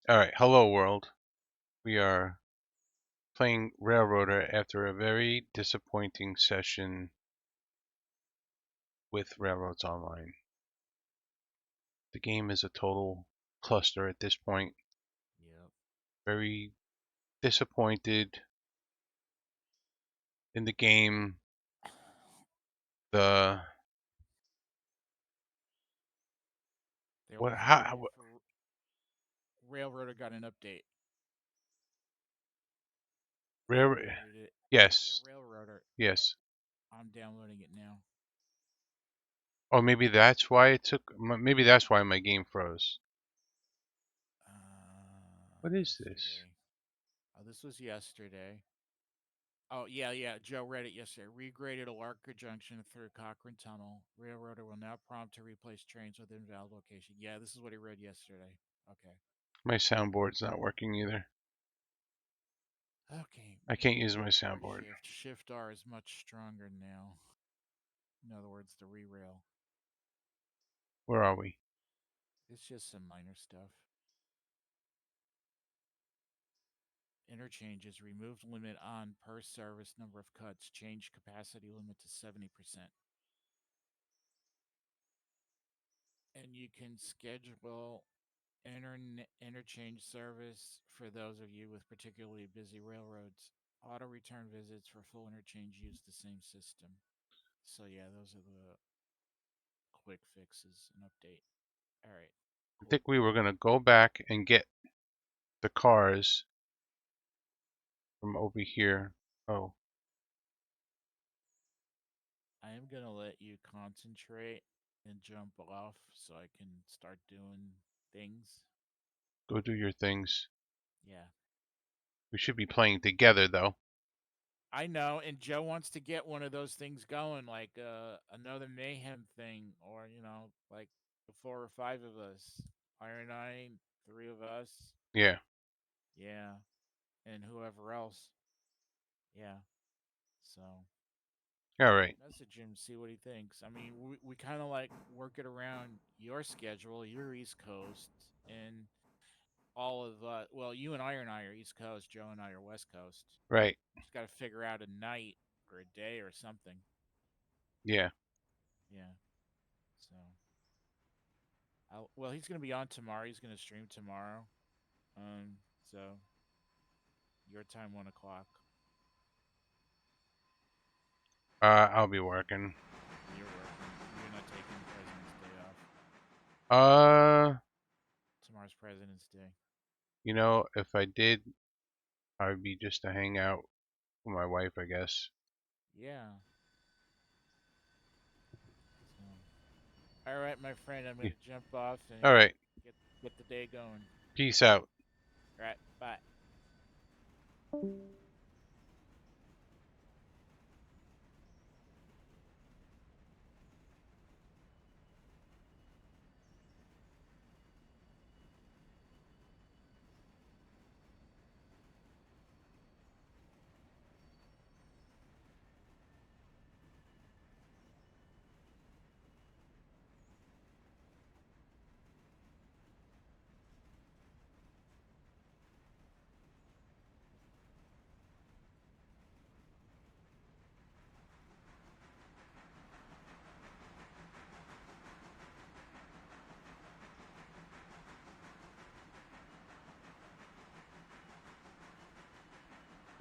Alright, hello world. We are playing Railroader after a very disappointing session with Railroads Online. The game is a total cluster at this point. Yep. Very disappointed in the game. The They're what? they're How? waiting for Railroader got an update. They Rail? updated it. Yeah, Yes, Railroader. yes. I'm downloading it now. Oh, maybe that's why it took. Maybe that's why my game froze. What is this? Yesterday. Oh, this was yesterday. Oh yeah. Joe read it yesterday. Regraded Alarka Junction through Cochrane Tunnel. Railroader will now prompt to replace trains with invalid location. Yeah, this is what he read yesterday. Okay. My soundboard's not working either. Okay. I can't use my R soundboard. shift. Shift R is much stronger now. In other words, the re-rail. Where are we? It's just some minor stuff. Interchanges, removed limit on per service number of cuts, change capacity limit to 70%. And you can schedule interchange service for those of you with particularly busy railroads. Auto return visits for full interchange use the same system. So, yeah, those are the quick fixes and update. All right, I cool. think we were gonna go back and get the cars from over here. Oh, I am going to let you concentrate and jump off so I can start doing things. go do your things. Yeah. We should be playing together though. I know, and Joe wants to get one of those things going, like another mayhem thing, or like the 4 or 5 of us, Iron Nine, 3 of us, Yeah. yeah, and whoever else, yeah. So All right. message him, see what he thinks. I mean, we kind of like work it around your schedule, your East Coast, and all of well, you and Iron Eye are East Coast, Joe and I are West Coast. Right. Just got to figure out a night or a day or something. Yeah. Yeah. So, well, he's going to be on tomorrow. He's going to stream tomorrow. So your time 1 o'clock. I'll be working. You're working. You're not taking President's Day off. Uh, Tomorrow's President's Day. if I did, I'd be just to hang out with my wife, I guess. Yeah. So, all right, my friend. I'm going Yeah. to jump off All and right. get the day going. Peace out. All right. Bye.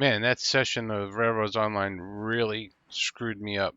Man, that session of Railroads Online really screwed me up.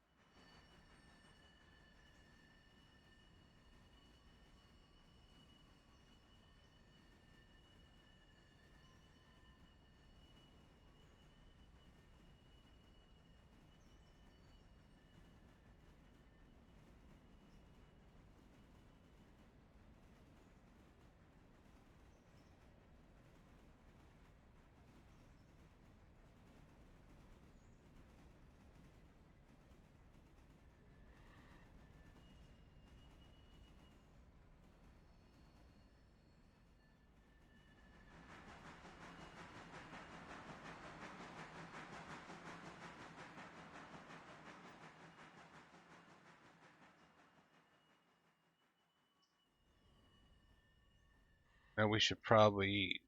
Now we should probably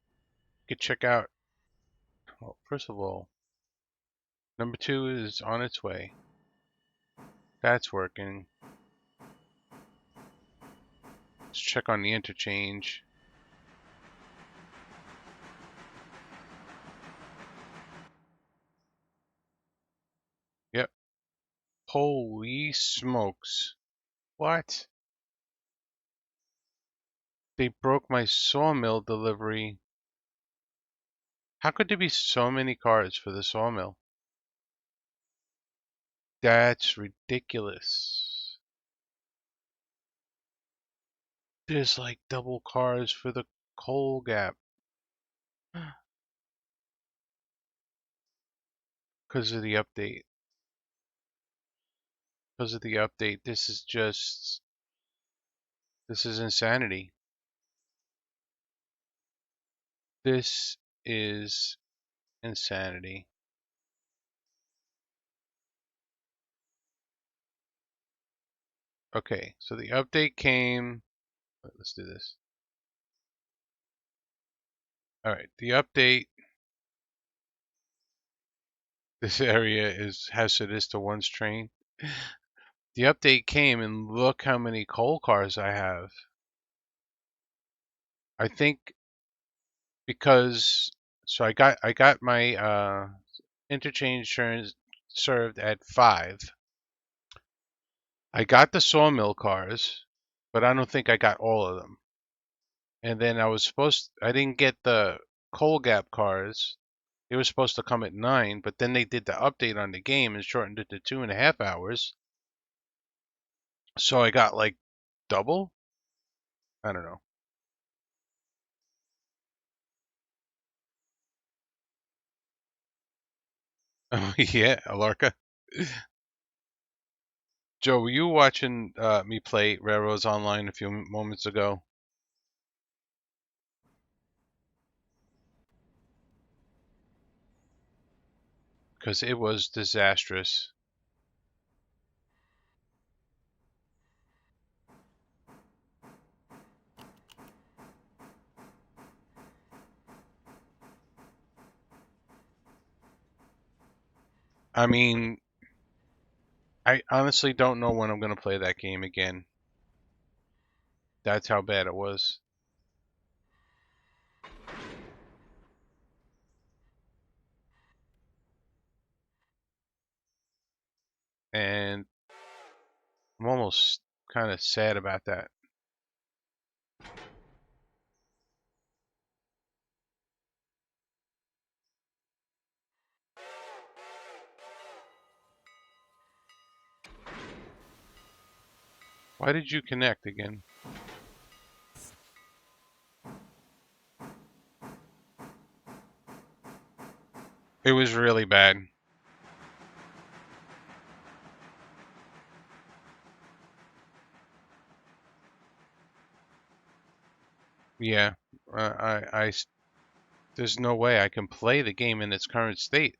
check out. Well, first of all, number 2 is on its way. That's working. Let's check on the interchange. Yep. Holy smokes. What? They broke my sawmill delivery. How could there be so many cars for the sawmill? That's ridiculous. There's like double cars for the coal gap. Because of the update. Because of the update. This is insanity. This is insanity. Okay, so the update came. Let's do this. All right, the update. This area is hazardous to one's train. The update came, and look how many coal cars I have. I think because I got my interchange served at 5. I got the sawmill cars, but I don't think I got all of them. And then I didn't get the coal gap cars. They were supposed to come at 9, but then they did the update on the game and shortened it to 2.5 hours. So I got like double. I don't know. Oh yeah, Alarka. Joe, were you watching me play Railroads Online a few moments ago? Because it was disastrous. I mean, I honestly don't know when I'm going to play that game again. That's how bad it was. And I'm almost kind of sad about that. Why did you connect again? It was really bad. Yeah, there's no way I can play the game in its current state.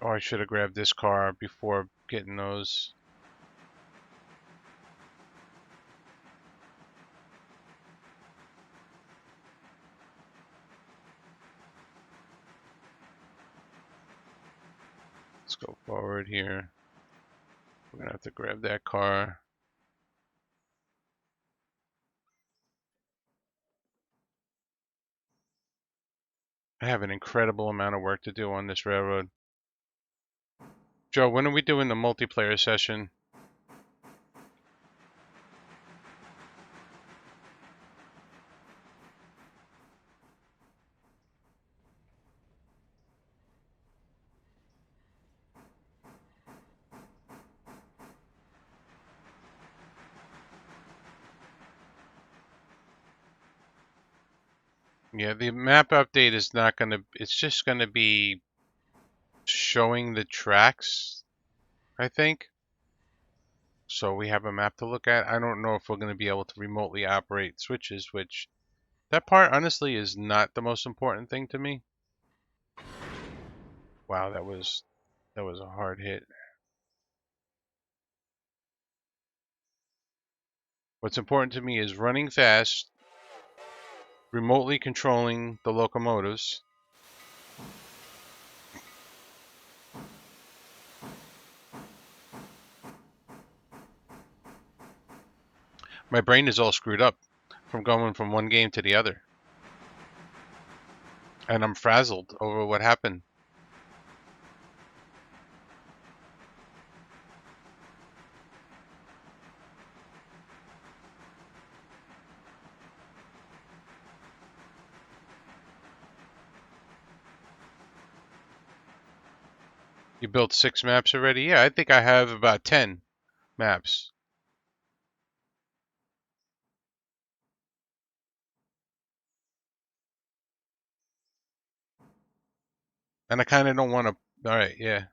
Oh, I should have grabbed this car before getting those. Let's go forward here. We're gonna have to grab that car. I have an incredible amount of work to do on this railroad. Joe, when are we doing the multiplayer session? Yeah, the map update is not gonna, it's just gonna be showing the tracks, I think. So we have a map to look at. I don't know if we're gonna be able to remotely operate switches, which that part honestly is not the most important thing to me. Wow, that was a hard hit. What's important to me is running fast, remotely controlling the locomotives. My brain is all screwed up from going from one game to the other. And I'm frazzled over what happened. You built 6 maps already? Yeah, I think I have about 10 maps. And I kind of don't want to. All right, yeah.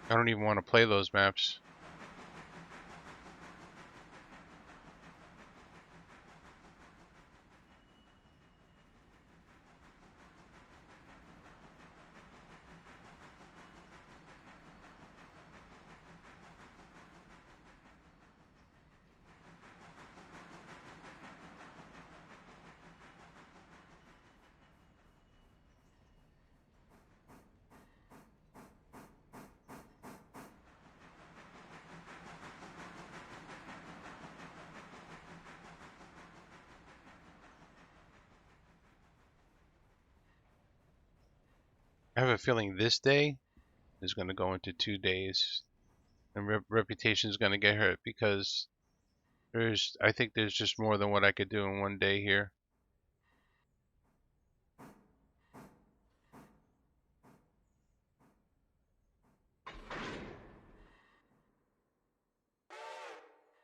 I don't even want to play those maps. I have a feeling this day is going to go into 2 days. And reputation is going to get hurt because I think there's just more than what I could do in one day here.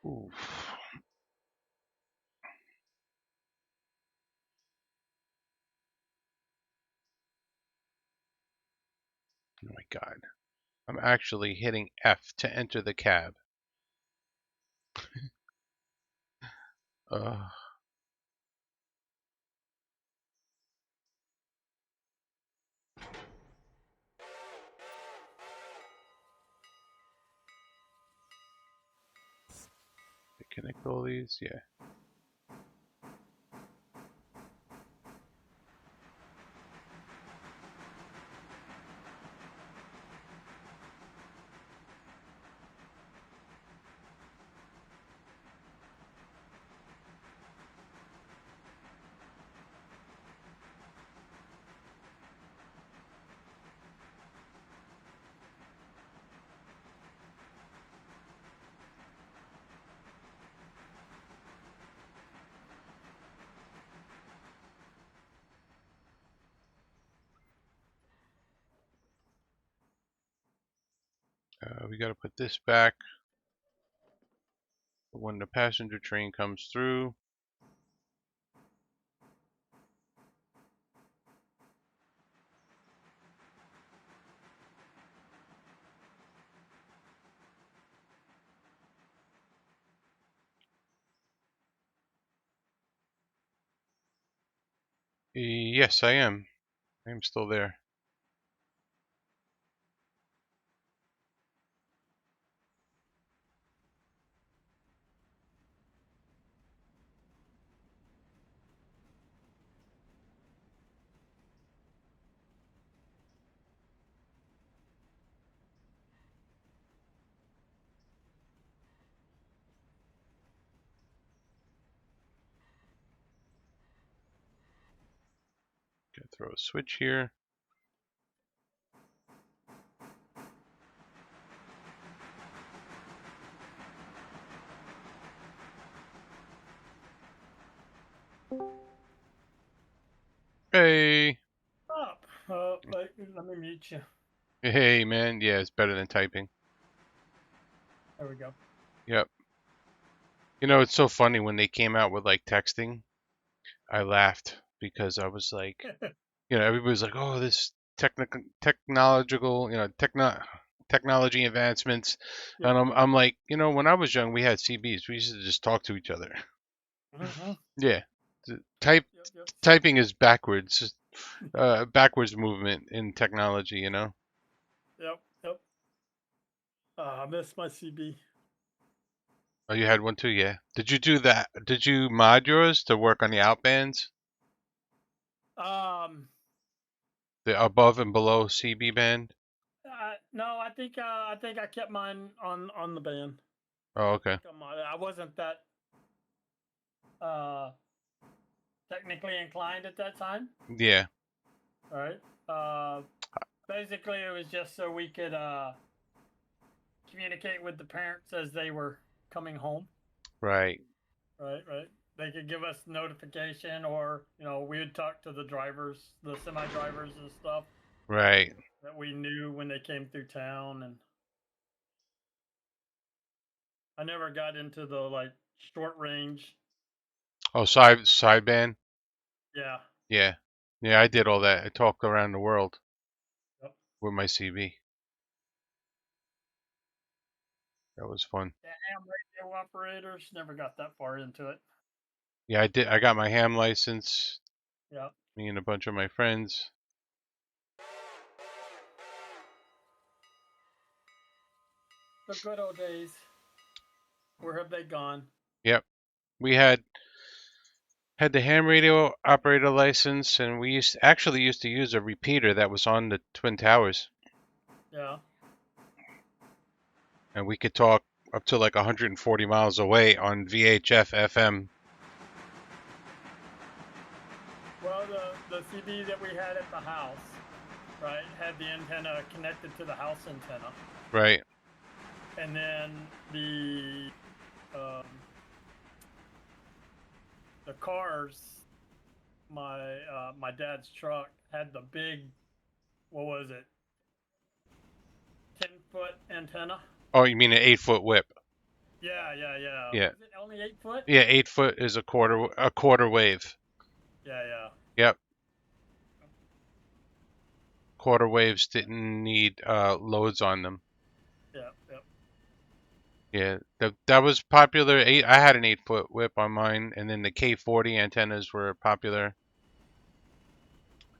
Oof. Oh my God. I'm actually hitting F to enter the cab. Uh, connect all these? Yeah. We got to put this back when the passenger train comes through. Yes, I am. I am still there. Gotta throw a switch here. Hey. Up. Let me mute you. Hey, man. Yeah, it's better than typing. There we go. Yep. You know, it's so funny when they came out with like texting. I laughed because I was like, everybody's like, "Oh, this technological, technology advancements," Yep. and I'm like, when I was young, we had CBs. We used to just talk to each other. Mm-hmm. Yeah, Yep. Yep. typing is backwards, backwards movement in technology. Yep. Yep. I missed my CB. Oh, you had one too, yeah. Did you do that? Did you mod yours to work on the outbands, Um, the above and below CB band? no, I think I kept mine on the band. Oh, I okay. think I wasn't that uh technically inclined at that time. Yeah, All right. Basically, it was just so we could communicate with the parents as they were coming home. right, Right, right. They could give us notification, or we would talk to the drivers, the semi drivers and stuff right. that we knew when they came through town. And I never got into the like short range. Oh, sideband. Yeah. Yeah, yeah. I did all that. I talked around the world Yep. with my CB. That was fun. The ham radio operators never got that far into it. Yeah, I did. I got my ham license. Yep. Me and a bunch of my friends. The good old days. Where have they gone? Yep. We had the ham radio operator license, and we actually used to use a repeater that was on the Twin Towers, Yeah. and we could talk up to like 140 miles away on VHF FM. Well, the CB that we had at the house, right, had the antenna connected to the house antenna, Right. and then um, the cars, my dad's truck had the big, what was it, 10-foot antenna. Oh, you mean an 8-foot whip? Yeah, yeah, yeah. Yeah. Was it only 8 foot? Yeah, 8 foot is a quarter wave. Yeah, yeah. Yep. Quarter waves didn't need loads on them. Yep, yep. Yeah, that was popular. I had an 8-foot whip on mine, and then the K40 antennas were popular.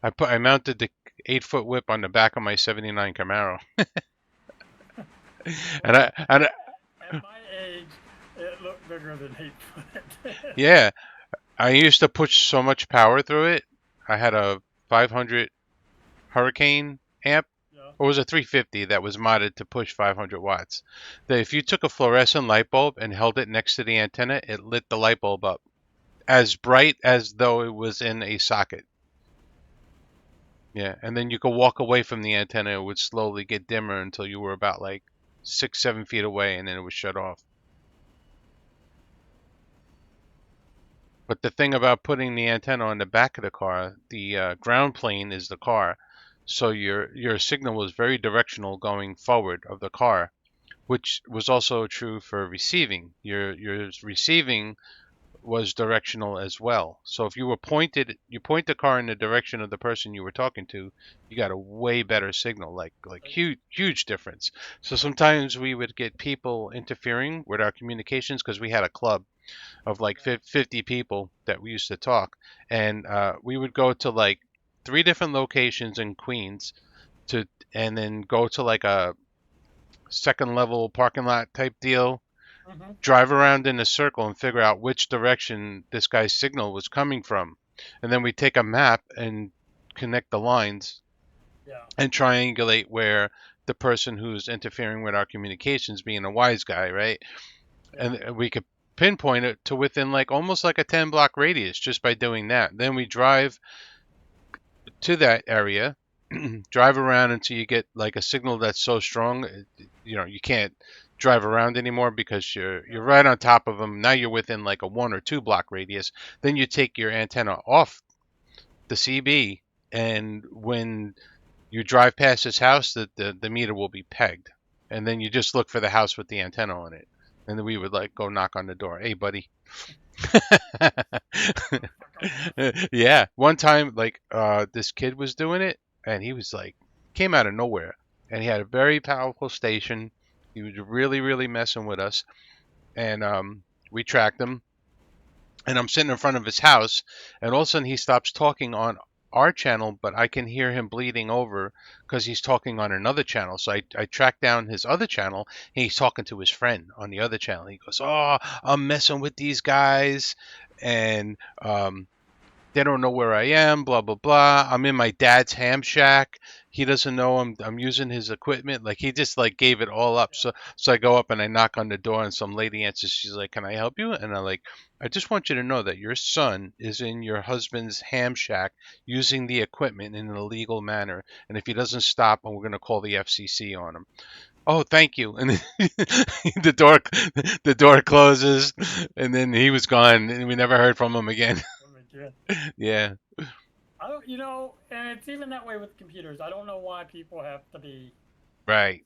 I mounted the 8-foot whip on the back of my '79 Camaro, and Well, I at my age, it looked bigger than 8 foot. yeah, I used to push so much power through it. I had a 500 Hurricane amp, Yeah, or was a 350 that was modded to push 500 watts. That if you took a fluorescent light bulb and held it next to the antenna, it lit the light bulb up as bright as though it was in a socket. Yeah, and then you could walk away from the antenna. It would slowly get dimmer until you were about like 6, 7 feet away, and then it would shut off. But the thing about putting the antenna on the back of the car, the ground plane is the car, so your signal was very directional going forward of the car, which was also true for receiving. Your receiving was directional as well. So if you point the car in the direction of the person you were talking to, you got a way better signal, like huge difference. So sometimes we would get people interfering with our communications because we had a club of like 50 people that we used to talk, and we would go to like 3 different locations in Queens to, and then go to like a second level parking lot type deal, mm-hmm. drive around in a circle and figure out which direction this guy's signal was coming from. And then we take a map and connect the lines Yeah, and triangulate where the person who's interfering with our communications, being a wise guy, right? yeah. And we could pinpoint it to within like almost like a 10 block radius just by doing that. Then we drive to that area, drive around until you get like a signal that's so strong, you can't drive around anymore because you're right on top of them. Now you're within like a 1 or 2 block radius. Then you take your antenna off the CB, and when you drive past his house, the meter will be pegged, and then you just look for the house with the antenna on it, and then we would like go knock on the door. Hey, buddy. Yeah, one time like this kid was doing it, and he was like came out of nowhere, and he had a very powerful station. He was really messing with us, and we tracked him, and I'm sitting in front of his house, and all of a sudden he stops talking on our channel, but I can hear him bleeding over because he's talking on another channel. So I track down his other channel. And he's talking to his friend on the other channel. He goes, "Oh, I'm messing with these guys, and they don't know where I am, blah blah blah. I'm in my dad's ham shack. He doesn't know I'm using his equipment." Like he just like gave it all up. Yeah. So I go up and I knock on the door and some lady answers. She's like, "Can I help you?" And I'm like, "I just want you to know that your son is in your husband's ham shack using the equipment in an illegal manner. And if he doesn't stop, we're going to call the FCC on him." "Oh, thank you." And then the door closes, and then he was gone, and we never heard from him again. Oh my God. Yeah. I don't, and it's even that way with computers. I don't know why people have to be Right. nice.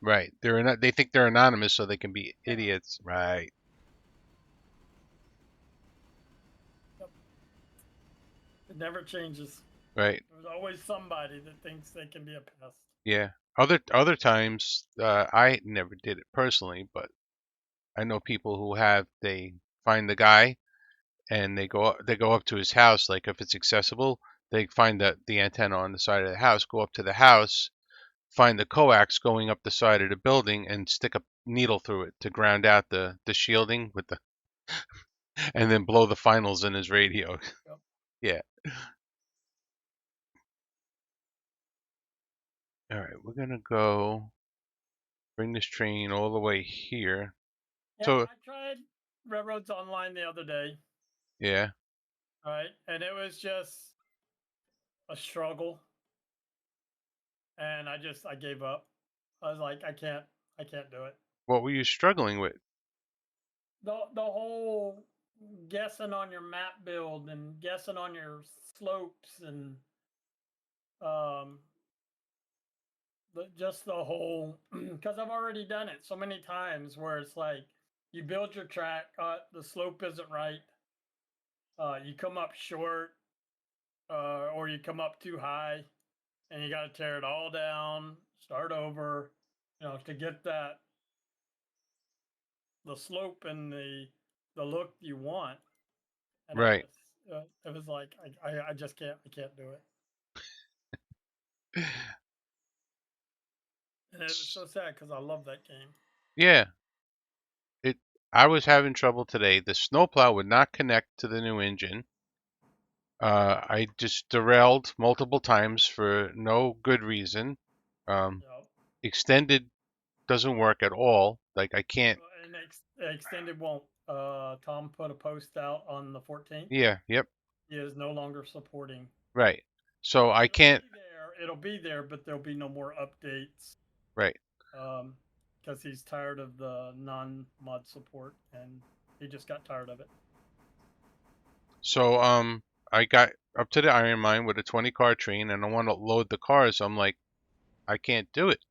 Right. They're not. They think they're anonymous, so they can be Yeah. idiots. Right. Yep. It never changes. Right. There's always somebody that thinks they can be a pest. Yeah. Other times, I never did it personally, but I know people who have. They find the guy and they go up to his house. Like if it's accessible, they find the antenna on the side of the house. Go up to the house, find the coax going up the side of the building, and stick a needle through it to ground out the shielding with the, and then blow the finals in his radio. Yep. Yeah. All right, we're gonna go bring this train all the way here. Yeah, So, I tried railroads online the other day, yeah, right? And it was just a struggle. And I gave up. I was like, I can't do it. what were you struggling with? The whole guessing on your map build and guessing on your slopes and um just the whole because I've already done it so many times where it's like you build your track, the slope isn't right, you come up short, or you come up too high, and you got to tear it all down, start over, to get the slope and the look you want. And Right. it was like I just I can't do it. And it was so sad because I love that game. Yeah, it. I was having trouble today. The snowplow would not connect to the new engine. I just derailed multiple times for no good reason. Um, Yep. extended doesn't work at all. Like I can't. And extended won't. Tom put a post out on the 14th. Yeah. Yep. He is no longer supporting. Right. So I It'll can't. be there. It'll be there, but there'll be no more updates. Right. Because he's tired of the non-mod support, and he just got tired of it. So I got up to the iron mine with a 20 car train, and I want to load the cars. I'm like, I can't do it.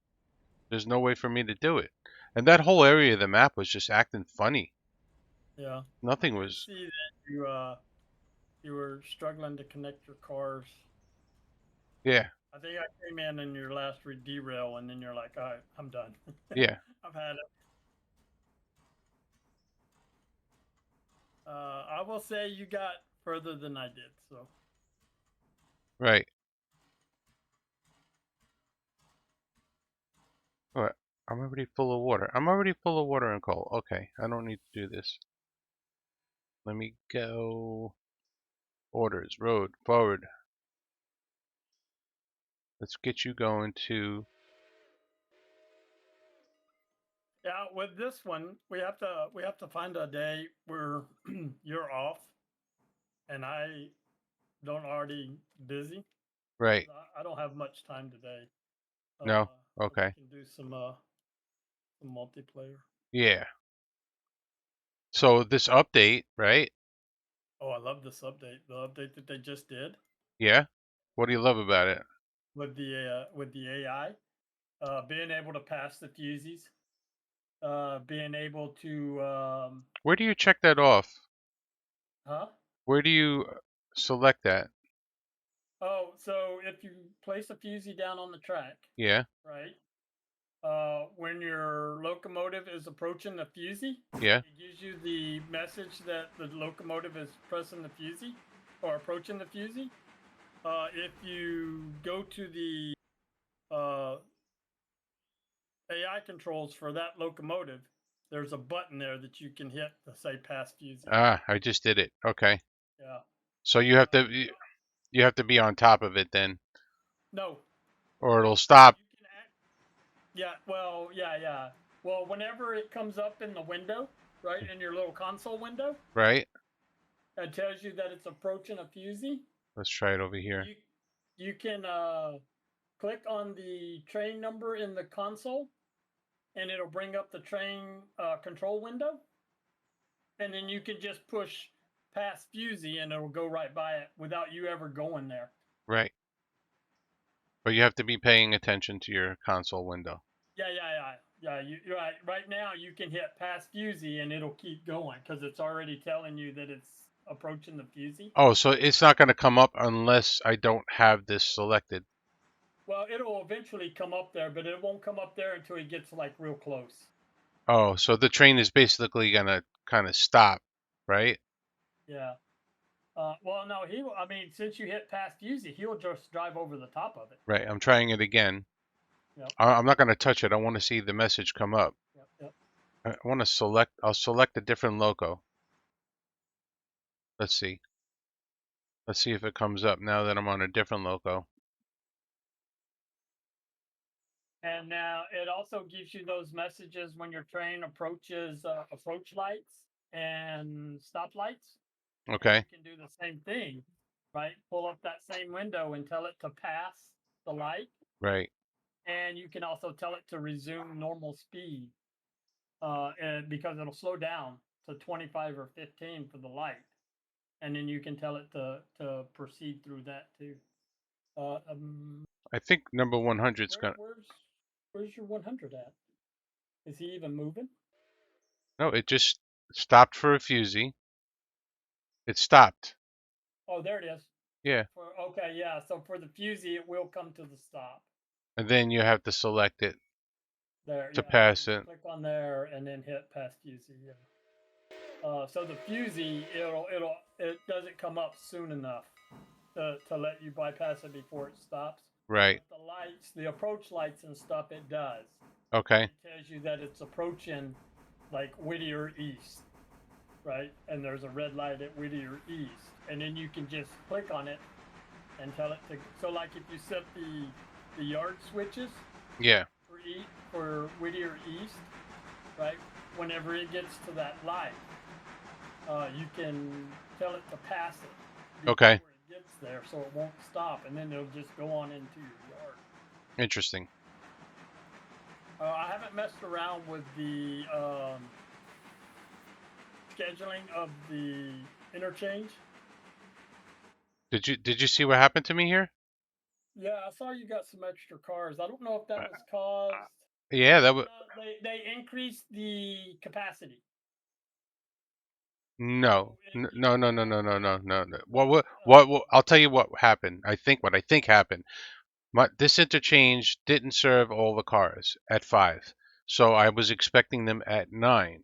There's no way for me to do it. And that whole area of the map was just acting funny. Yeah, I Nothing did was. see that you were struggling to connect your cars. Yeah. I think I came in your last derail, and then you're like, all right, I'm done. Yeah. I've had it. I will say you got further than I did. So Right. All right. I'm already full of water. I'm already full of water and coal. Okay. I don't need to do this. Let me go. Orders. Road. Forward. Let's get you going to. yeah, with this one, we have to find a day where you're off, and I don't already busy. Right. I don't have much time today. No. So we Okay. can do some multiplayer. Yeah. So this update, right? Oh, I love this update. The update that they just did Yeah. What do you love about it? with the AI, being able to pass the fusees, being able to Where do you check that off? huh? Where do you select that? Oh, so if you place a fusee down on the track, Yeah. right? When your locomotive is approaching the fusee, Yeah. it gives you the message that the locomotive is pressing the fusee or approaching the fusee. If you go to the AI controls for that locomotive, there's a button there that you can hit to say pass fusing. Ah, I just did it. Okay. Yeah. So you have to be on top of it then, No. or it'll stop. You can act, yeah. Well, yeah. Well, whenever it comes up in the window, right, in your little console window, Right? that tells you that it's approaching a fusee. Let's try it over here. You can click on the train number in the console, and it'll bring up the train control window, and then you can just push past fusee, and it'll go right by it without you ever going there. Right. But you have to be paying attention to your console window. Yeah. You're right. Right now, you can hit past fusee, and it'll keep going because it's already telling you that it's approaching the fusee. Oh, so it's not going to come up unless I don't have this selected. Well, it'll eventually come up there, but it won't come up there until it gets like real close. Oh, so the train is basically going to kind of stop, right? Yeah. Well, no, he. I mean, since you hit past fusee, he'll just drive over the top of it. Right. I'm trying it again. Yep. I'm not going to touch it. I want to see the message come up. Yep. I want to select. I'll select a different loco. Let's see. Let's see if it comes up now that I'm on a different loco. And now it also gives you those messages when your train approaches approach lights and stop lights. Okay. You can do the same thing, right? Pull up that same window and tell it to pass the light. Right. And you can also tell it to resume normal speed and because it'll slow down to 25 or 15 for the light. And then you can tell it to proceed through that too. I think number 100's Where, going to... where's your 100 at? Is he even moving? No, it just stopped for a fusee. It stopped. Oh, there it is. Yeah. Okay, yeah. So for the fusee, it will come to the stop. And then you have to select it There, to yeah. pass You it. click on there and then hit pass fusee. Yeah. So the fusee, it doesn't come up soon enough to let you bypass it before it stops. Right. But the lights, the approach lights and stuff, it does. Okay. It tells you that it's approaching like Whittier East, right? And there's a red light at Whittier East, and then you can just click on it and tell it to. So like if you set the yard switches Yeah. for Whittier East, right? Whenever it gets to that light, you can tell it to pass it before Okay. it gets there, so it won't stop, and then it'll just go on into your yard. Interesting. I haven't messed around with the scheduling of the interchange. Did you see what happened to me here? Yeah, I saw you got some extra cars. I don't know if that was caused. Yeah, that was... They increased the capacity. No. So No. What I'll tell you what happened. What I think happened. This interchange didn't serve all the cars at 5. So I was expecting them at 9.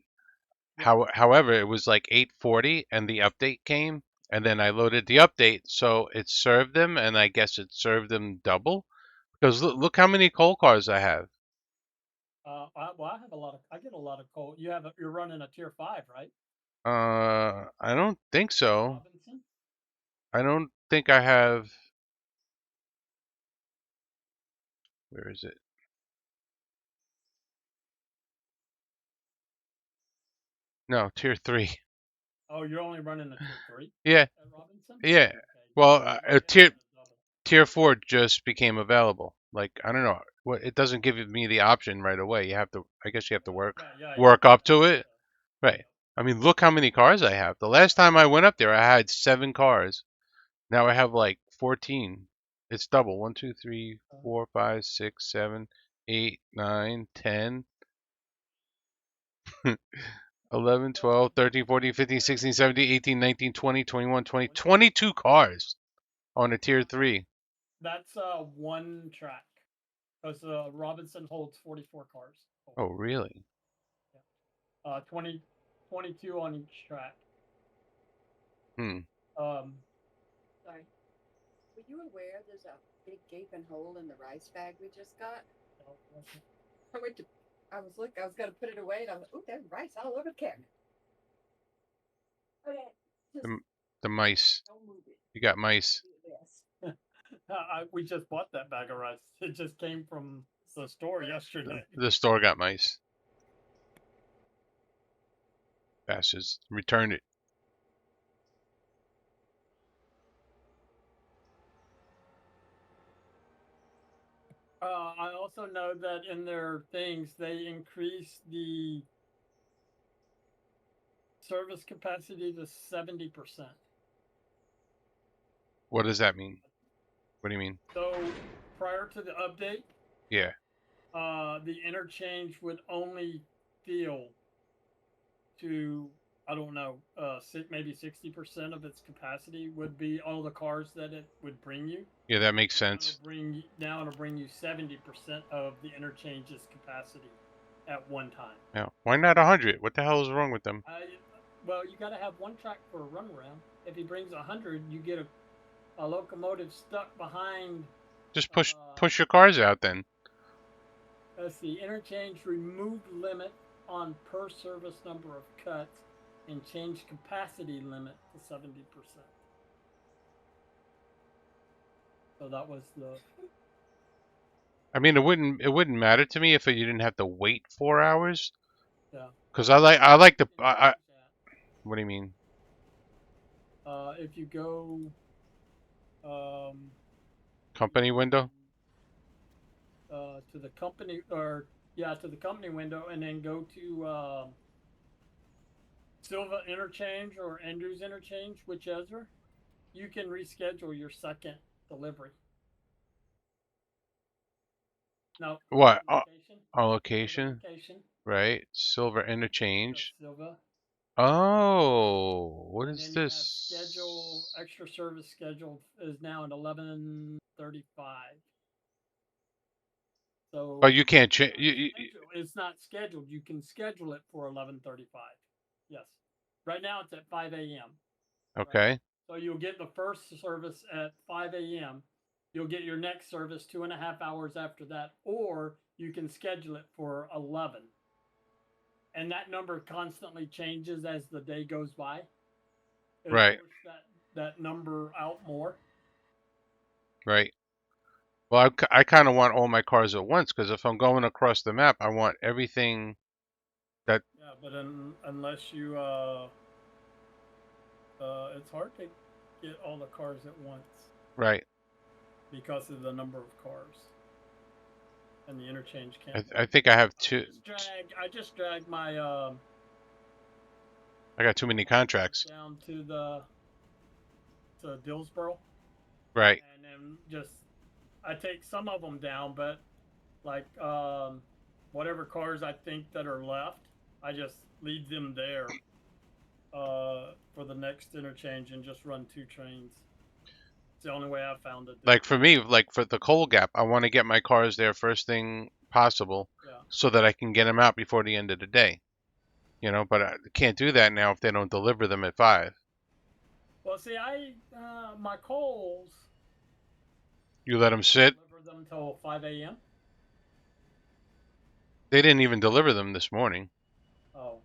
However, it was like 8:40 and the update came, and then I loaded the update, so it served them, and I guess it served them double. Because look how many coal cars I have. I have a lot of. I get a lot of coal. You're running a tier 5, right? I don't think so. Robinson. I don't think I have. Where is it? No, tier 3. Oh, you're only running a tier 3 Yeah, at Robinson. yeah. Okay. Well, Yeah, you might have tier run a double. tier 4 just became available. Like I don't know. What it doesn't give me the option right away. You have to. I guess you have to Yeah. You work have up to to have it. Right. I mean, look how many cars I have. The last time I went up there, I had 7 cars. Now I have like 14. It's double. 1, 2, 3, 4, 5, 6, 7, 8, 9, 10, 11, 12, 13, 14, 15, 16, 17, 18, 19, 20, 21, 20, 22 cars on a tier 3. That's one track because Robinson holds 44 cars. Oh, really? 22 on each track. Hmm. Um, sorry. Were you aware there's a big gaping hole in the rice bag we just got? I was gonna put it away, and I was like, "Ooh, there's rice all over the cabinet." Okay, just The mice. don't move it. You got mice. Yes. We just bought that bag of rice. It just came from the store yesterday. The store got mice. Bastards. Return it. I also know that in their things they increased the service capacity to 70%. What does that mean? What do you mean? So prior to the update, Yeah. the interchange would only fill to, I don't know, maybe 60% of its capacity would be all the cars that it would bring you. Yeah, that makes Now sense. it'll bring you 70% of the interchange's capacity at one time. Yeah. Why not 100? What the hell is wrong with them? Well, you got to have one track for a runaround. If he brings 100, you get a locomotive stuck behind. Just push your cars out then. Let's see, interchange removed limit on per service number of cuts and change capacity limit to 70%. So that was the. I mean, it wouldn't matter to me if you didn't have to wait 4 hours. Yeah. Cause I like the what do you mean? If you go. Company window. To the company to the company window, and then go to Silva interchange or Andrews interchange, whichever. You can reschedule your second delivery. No. What? Location. Location. Location. Right. Silver interchange. Silva. Oh, what And is then you have schedule this? extra service scheduled is now at 11:35. So But you can't change. it's not scheduled. You can schedule it for 11:35. Yes. Right now it's at 5 a.m. Okay. Right? So you'll get the first service at 5 a.m. You'll get your next service 2.5 hours after that, or you can schedule it for 11. And that number constantly changes as the day goes by. It'll Right. push that number out more. Right. Well, I kind of want all my cars at once because if I'm going across the map, I want everything that. Yeah, but unless you, it's hard to get all the cars at once. Right. Because of the number of cars. And the interchange can't. I think I have two. I just dragged my. I got too many contracts. Down to Dillsboro. Right. And then I take some of them down, but like whatever cars I think that are left, I just leave them there for the next interchange and just run 2 trains. It's the only way I've found it. Like for me, like for the coal gap, I want to get my cars there first thing possible, so that I can get them out before the end of the day. But I can't do that now if they don't deliver them at 5. Well, see, my coals. You let them sit? Deliver them till 5 a.m. They didn't even deliver them this morning. Oh.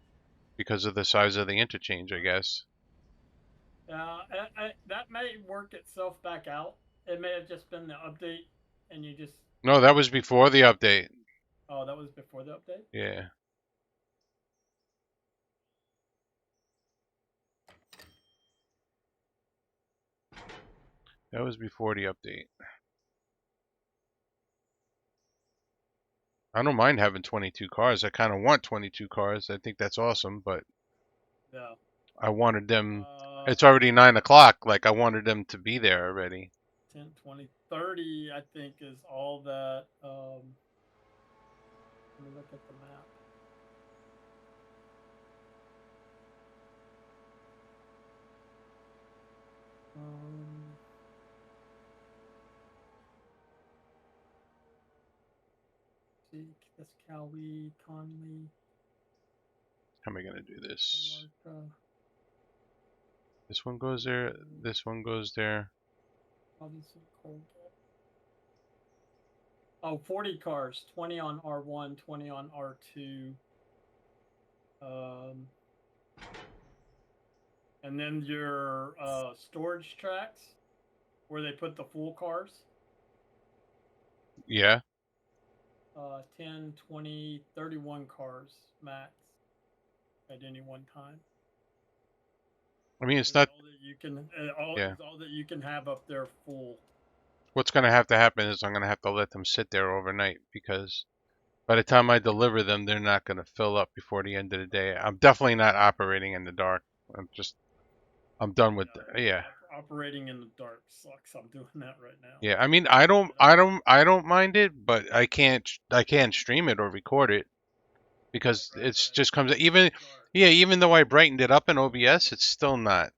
Because of the size of the interchange, I guess. That may work itself back out. It may have just been the update, and you just. No, that was before the update. Oh, that was before the update? Yeah. That was before the update. I don't mind having 22 cars. I kind of want 22 cars. I think that's awesome, but yeah. I wanted them. It's already 9 o'clock. Like I wanted them to be there already. 10, 20, 30, I think is all that. Let me look at the map. That's Cowie, Conley. How am I going to do this? This one goes there. This one goes there. Robinson Cold. Oh, 40 cars, 20 on R1, 20 on R2. And then your storage tracks where they put the full cars. Yeah. 10, 20, 31 cars max at any one time. I mean, it's Is not. all that you can Yeah. is all that you can have up there full. What's going to have to happen is I'm going to have to let them sit there overnight because by the time I deliver them, they're not going to fill up before the end of the day. I'm definitely not operating in the dark. I'm done with. Yeah. Operating in the dark sucks. I'm doing that right now. Yeah. I mean, I don't mind it, but I can't stream it or record it because it's just comes even. Yeah. Even though I brightened it up in OBS, it's still not.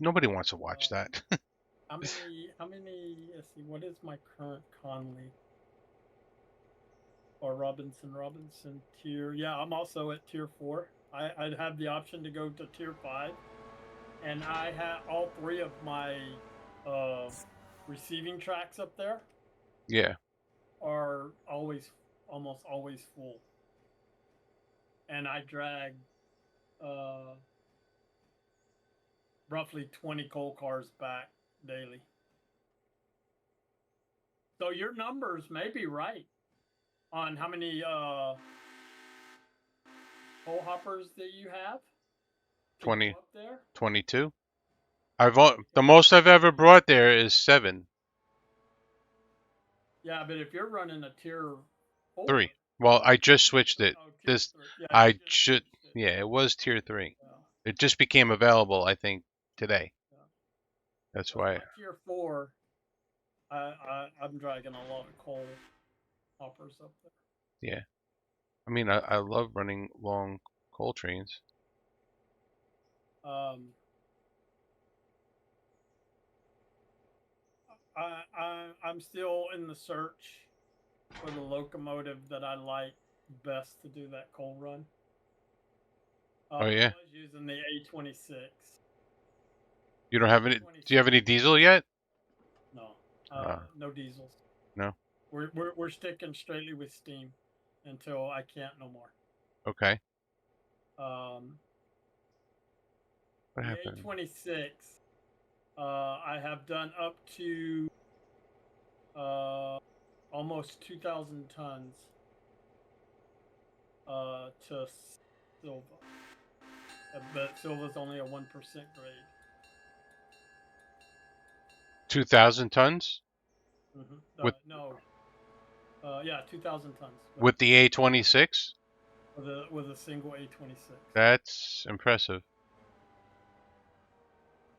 Nobody wants to watch that. How many? Let's see. What is my current Conley or Robinson tier? Yeah, I'm also at tier 4. I'd have the option to go to tier 5, and I have all 3 of my receiving tracks up there Yeah. are almost always full, and I drag roughly 20 coal cars back daily. So your numbers may be right on how many coal hoppers that you have. 20, Up there. 22. The most I've ever brought there is 7. Yeah, but if you're running a tier 4, 3. Well, I just switched it. This yeah, Yeah, it was tier 3. Yeah. It just became available, I think, today. Yeah. That's So why. my tier 4, I'm dragging a lot of coal hoppers up there. Yeah. I mean, I love running long coal trains. I'm still in the search for the locomotive that I like best to do that coal run. Oh yeah. I was using the A26. You don't have any? Do you have any diesel yet? No, no diesels. No. We're sticking straightly with steam until I can't no more. Okay. What happened? The A26. I have done up to almost 2,000 tons to Silva. But Silva's only a 1% grade. 2,000 tons? Mm-hmm. With no. Yeah, 2,000 tons. With the A26? With a single A26. That's impressive.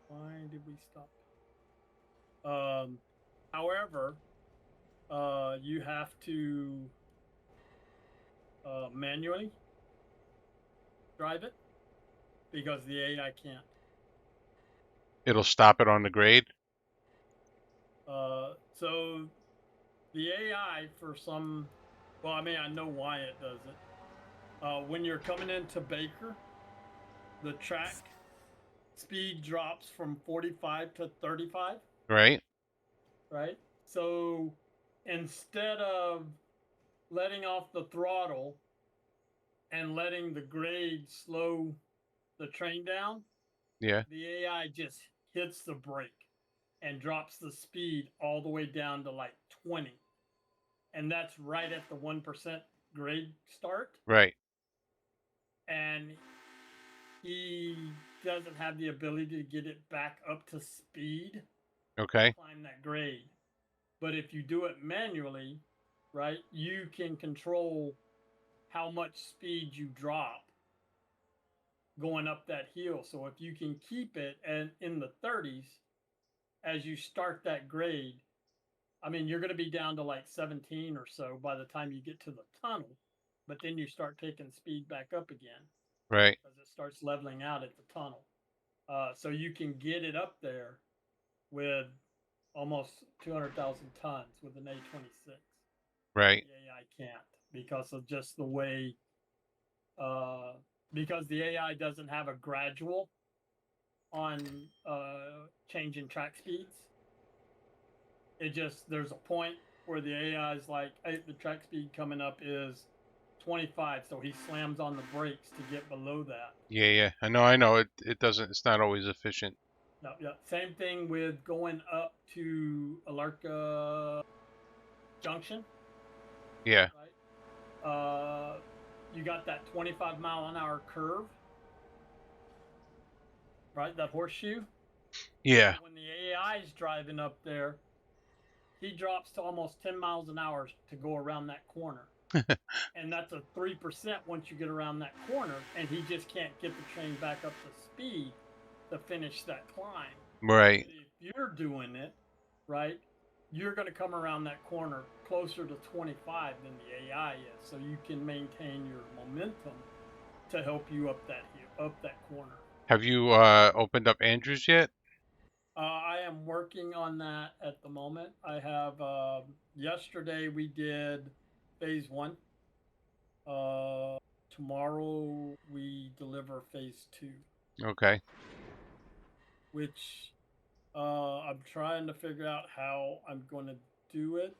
Why did we stop? However, you have to manually drive it because the AI can't. It'll stop it on the grade? So the AI for some, well, I mean, I know why it does it. When you're coming into Baker, the track speed drops from 45 to 35. Right. Right. So instead of letting off the throttle and letting the grade slow the train down, Yeah. the AI just hits the brake and drops the speed all the way down to like 20. And that's right at the 1% grade start. Right. And he doesn't have the ability to get it back up to speed. Okay. Climb that grade. But if you do it manually, right, you can control how much speed you drop going up that hill. So if you can keep it and in the 30s as you start that grade, I mean, you're going to be down to like 17 or so by the time you get to the tunnel, but then you start taking speed back up again. Right. Because it starts leveling out at the tunnel. So you can get it up there with almost 200,000 tons with an A26. Right. The AI can't because of just the way, because the AI doesn't have a gradual on changing track speeds. It just there's a point where the AI is like, hey, the track speed coming up is 25, so he slams on the brakes to get below that. Yeah. I know. It doesn't. It's not always efficient. Yeah. Same thing with going up to Alarka Junction, Yeah. right? You got that 25-mile-an-hour curve, right? That horseshoe. Yeah. When the AI is driving up there, he drops to almost 10 miles an hour to go around that corner. And that's a 3% once you get around that corner, and he just can't get the train back up to speed to finish that climb. Right. But if you're doing it, right, you're going to come around that corner closer to 25 than the AI is, so you can maintain your momentum to help you up that hill, up that corner. Have you opened up Andrews yet? I am working on that at the moment. I have yesterday we did phase 1. Tomorrow we deliver phase 2, Okay. which I'm trying to figure out how I'm going to do it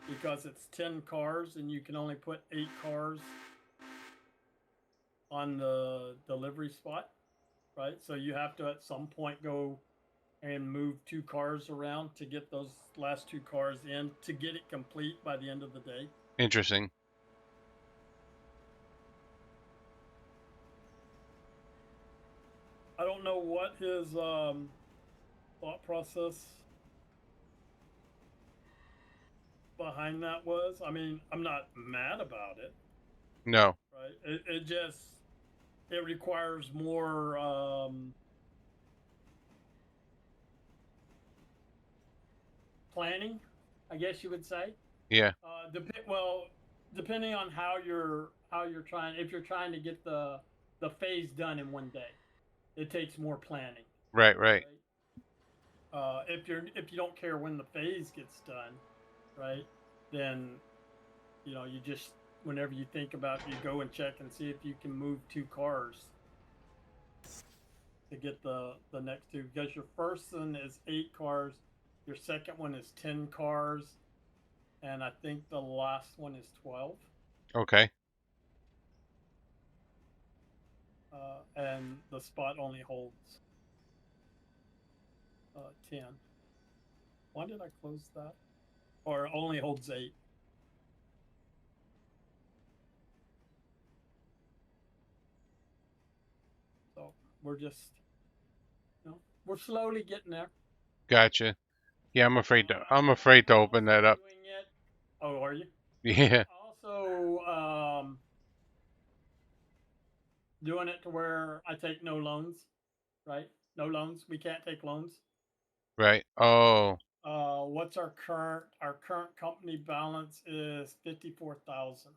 because it's 10 cars and you can only put 8 cars on the delivery spot, right? So you have to at some point go and move 2 cars around to get those last 2 cars in to get it complete by the end of the day. Interesting. I don't know what his thought process behind that was. I mean, I'm not mad about it, No. right? It just it requires more planning, I guess you would say. Yeah. Depending on how you're trying, if you're trying to get the phase done in one day, it takes more planning. Right. Right? If you don't care when the phase gets done, right, then you just whenever you think about it, you go and check and see if you can move 2 cars to get the next 2, because your first one is 8 cars, your second one is 10 cars, and I think the last one is 12. Okay. And the spot only holds 10. Why did I close that? Or only holds 8. So we're just, we're slowly getting there. Gotcha. Yeah, I'm afraid to. I'm afraid to open that up. Doing it. Oh, are you? Yeah. Also, doing it to where I take no loans, right? No loans. We can't take loans. Right. Oh. What's our current company balance is 54,000,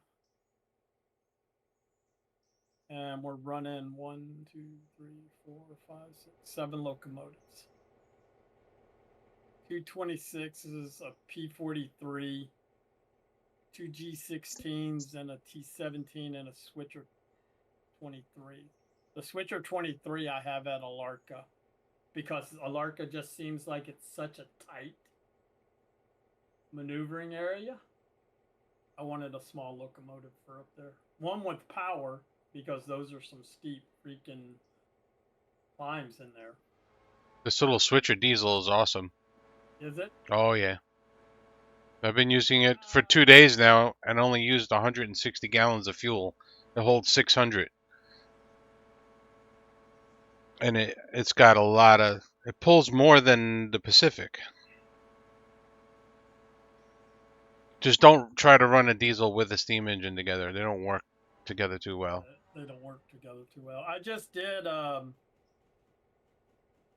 and we're running 1, 2, 3, 4, 5, 6, 7 locomotives. 226s, a P43, 2 G16s, and a T17, and a Switcher 23. The Switcher 23 I have at Alarka because Alarka just seems like it's such a tight maneuvering area. I wanted a small locomotive for up there. One with power, because those are some steep freaking climbs in there. This little switcher diesel is awesome. Is it? Oh yeah. I've been using it for 2 days now and only used 160 gallons of fuel. It holds 600. And it's got a lot of. It pulls more than the Pacific. Just don't try to run a diesel with a steam engine together. They don't work together too well. They don't work together too well. I just did. So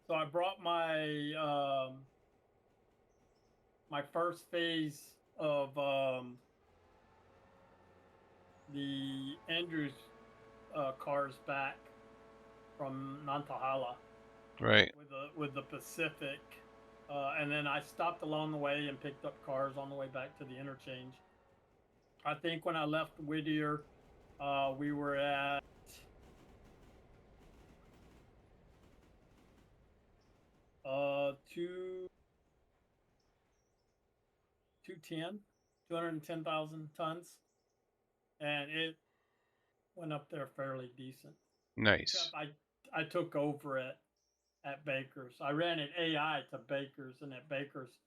I brought my my first phase of the Andrews cars back from Nantahala Right. with the Pacific, and then I stopped along the way and picked up cars on the way back to the interchange. I think when I left Whittier, we were at 210,000 tons, and it went up there fairly decent. Nice. Except I took over it at Baker's. I ran an AI to Baker's, and at Baker's,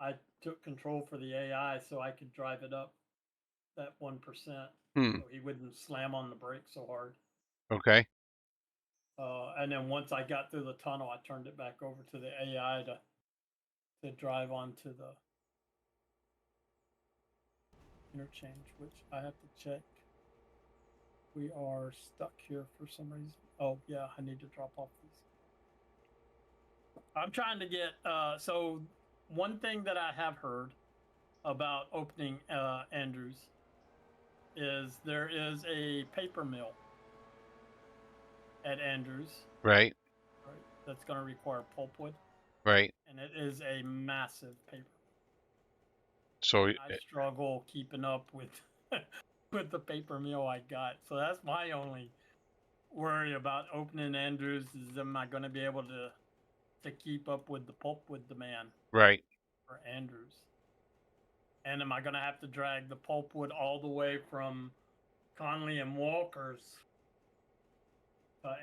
I took control for the AI so I could drive it up that 1%, Hmm. so he wouldn't slam on the brakes so hard. Okay. And then once I got through the tunnel, I turned it back over to the AI to drive onto the interchange, which I have to check. We are stuck here for some reason. Oh yeah, I need to drop off these. I'm trying to get so one thing that I have heard about opening Andrews is there is a paper mill at Andrews, Right. right, that's going to require pulpwood, Right. and it is a massive paper. So I struggle keeping up with with the paper mill I got, so that's my only worry about opening Andrews is am I going to be able to keep up with the pulpwood demand right. for Andrews? And am I going to have to drag the pulpwood all the way from Conley and Walker's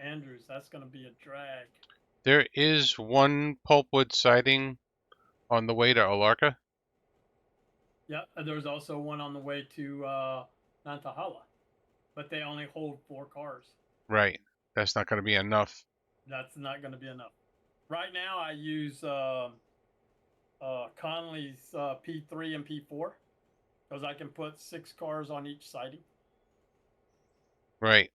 Andrews? That's going to be a drag. There is one pulpwood siding on the way to Alarka. Yeah, there's also one on the way to Nantahala, but they only hold 4 cars. Right. That's not going to be enough. That's not going to be enough. Right now, I use Conley's P3 and P4 because I can put 6 cars on each siding. Right.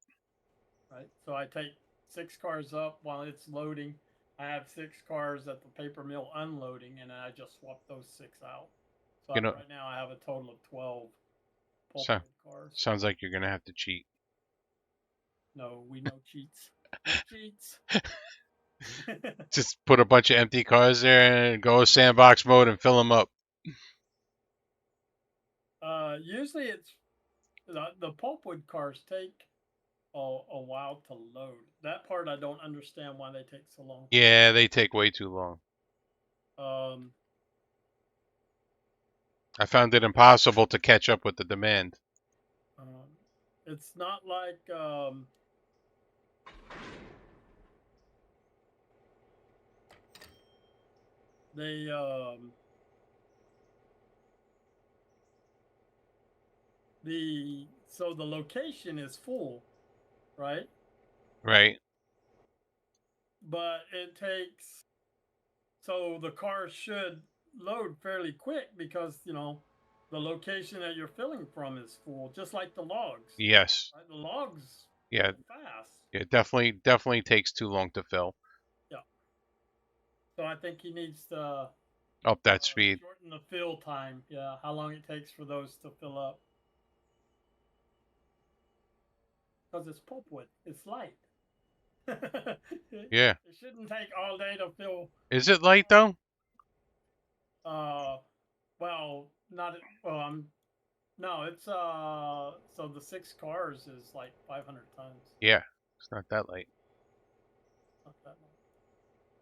Right. So I take 6 cars up while it's loading. I have 6 cars at the paper mill unloading, and then I just swap those 6 out. So You know, right now I have a total of 12 So- pulpwood cars. sounds like you're going to have to cheat. No, we know cheats. No cheats. Just put a bunch of empty cars there and go sandbox mode and fill them up. Usually it's the pulpwood cars take a while to load. That part I don't understand why they take so long. Yeah, they take way too long. I found it impossible to catch up with the demand. It's not like they the location is full, right? Right. But it takes so the cars should load fairly quick because the location that you're filling from is full, just like the logs. Yes. Right? The logs Yeah. go fast. It definitely takes too long to fill. Yeah. So I think he needs to Up that speed. shorten the fill time. Yeah, how long it takes for those to fill up. Because it's pulpwood. It's light. Yeah. It shouldn't take all day to fill. Is it light though? Well, not well. No, it's so the 6 cars is like 500 tons. Yeah. It's not that light. Not that much.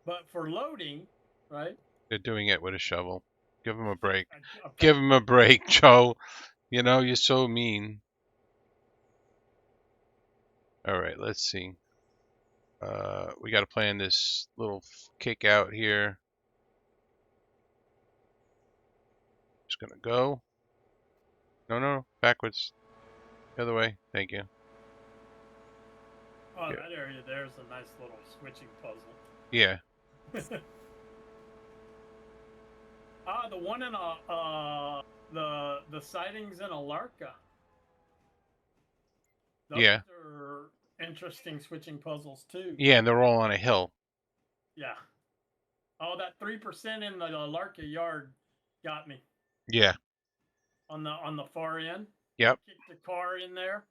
But for loading, right? They're doing it with a shovel. Give them a break. Okay. Give them a break, Joe. You know, you're so mean. All right, let's see. We got to plan this little kick out here. Just gonna go. No, backwards. The other way. Thank you. Oh, Yeah. that area there's a nice little switching puzzle. Yeah. The one in the sightings in Alarka. Those Yeah. are interesting switching puzzles too. Yeah, and they're all on a hill. Yeah. Oh, that 3% in the Alarka yard got me Yeah. on the far end. Yep. Kicked the car in there,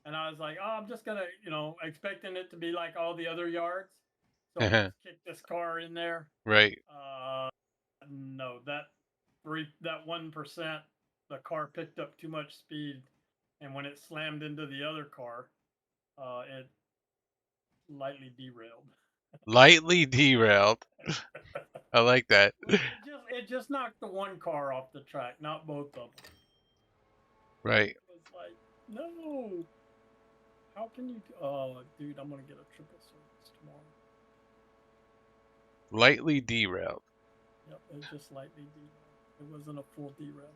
and I was like, oh, I'm just gonna, expecting it to be like all the other yards. So I just kicked this car in there. Right. No, that 1%, the car picked up too much speed, and when it slammed into the other car, it lightly derailed. Lightly derailed. I like that. It it just knocked the one car off the track, not both of them. Right. It was like, no. How can you? Oh, dude, I'm gonna get a triple service tomorrow. Lightly derailed. Yep, it just lightly derailed. It wasn't a full derail.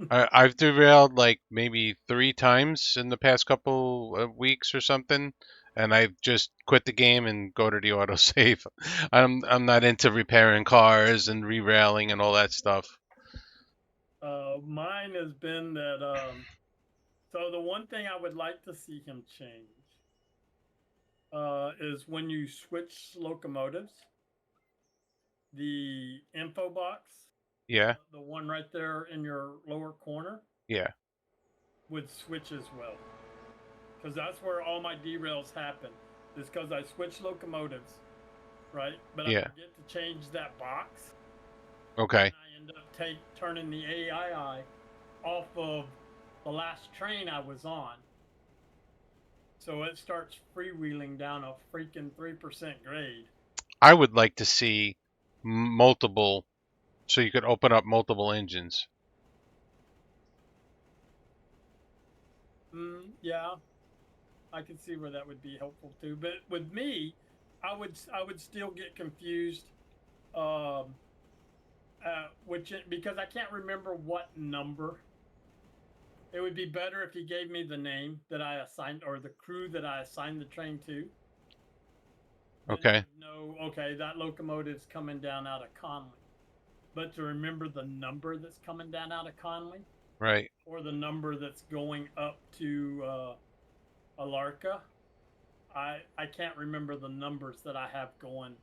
I've derailed like maybe 3 times in the past couple of weeks or something, and I've just quit the game and go to the autosave. I'm not into repairing cars and re-railing and all that stuff. Mine has been that. So the one thing I would like to see him change is when you switch locomotives, the info box, Yeah, the one right there in your lower corner, yeah, would switch as well. Because that's where all my derails happen. Is because I switch locomotives, right? But I yeah. forget to change that box. Okay. And I end up turning the AII off of the last train I was on. So it starts freewheeling down a freaking 3% grade. I would like to see multiple, so you could open up multiple engines. Yeah, I can see where that would be helpful too. But with me, I would still get confused, which because I can't remember what number. It would be better if he gave me the name that I assigned or the crew that I assigned the train to. Then I Okay. would know, okay, that locomotive's coming down out of Conley. But to remember the number that's coming down out of Conley, Right. or the number that's going up to Alarka, I can't remember the numbers that I have going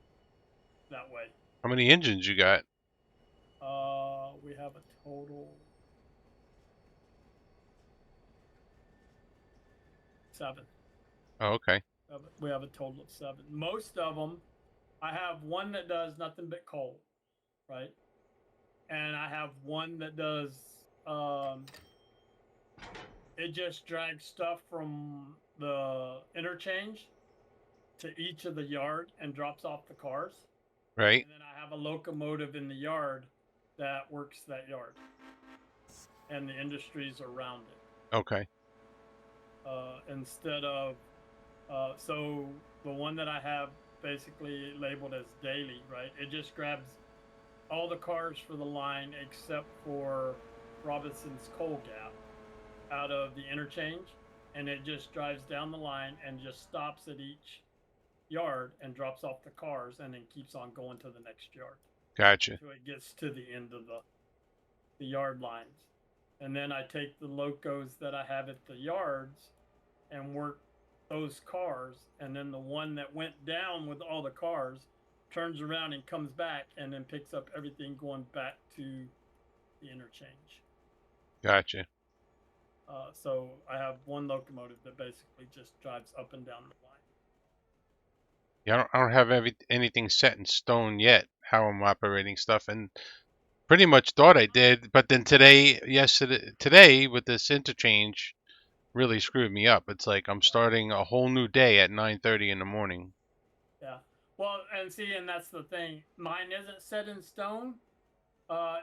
that way. How many engines you got? We have a total 7. Oh, okay. We have a total of 7. Most of them, I have one that does nothing but coal, right? And I have one that does. It just drags stuff from the interchange to each of the yard and drops off the cars. Right. And then I have a locomotive in the yard that works that yard and the industries around it. Okay. Instead of, so the one that I have basically labeled as daily, right? It just grabs all the cars for the line except for Robinson's Coal Gap out of the interchange, and it just drives down the line and just stops at each yard and drops off the cars and then keeps on going to the next yard. Gotcha. Until it gets to the end of the yard lines. And then I take the locos that I have at the yards and work those cars, and then the one that went down with all the cars turns around and comes back and then picks up everything going back to the interchange. Gotcha. So I have one locomotive that basically just drives up and down the line. Yeah, I don't have anything set in stone yet how I'm operating stuff, and pretty much thought I did, but then today with this interchange really screwed me up. It's like I'm starting a whole new day at 9:30 in the morning. Yeah. Well, and see, and that's the thing. Mine isn't set in stone.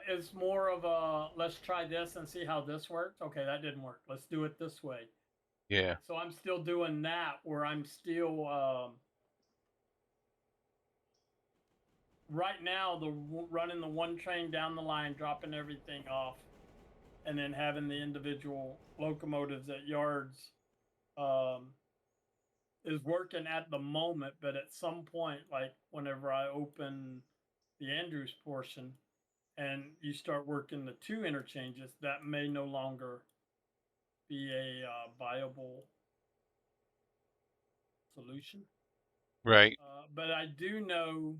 It's more of a let's try this and see how this works. Okay, that didn't work. Let's do it this way. Yeah. So I'm still doing that where I'm still right now running the one train down the line, dropping everything off, and then having the individual locomotives at yards is working at the moment. But at some point, like whenever I open the Andrews portion and you start working the 2 interchanges, that may no longer be a viable solution. Right. But I do know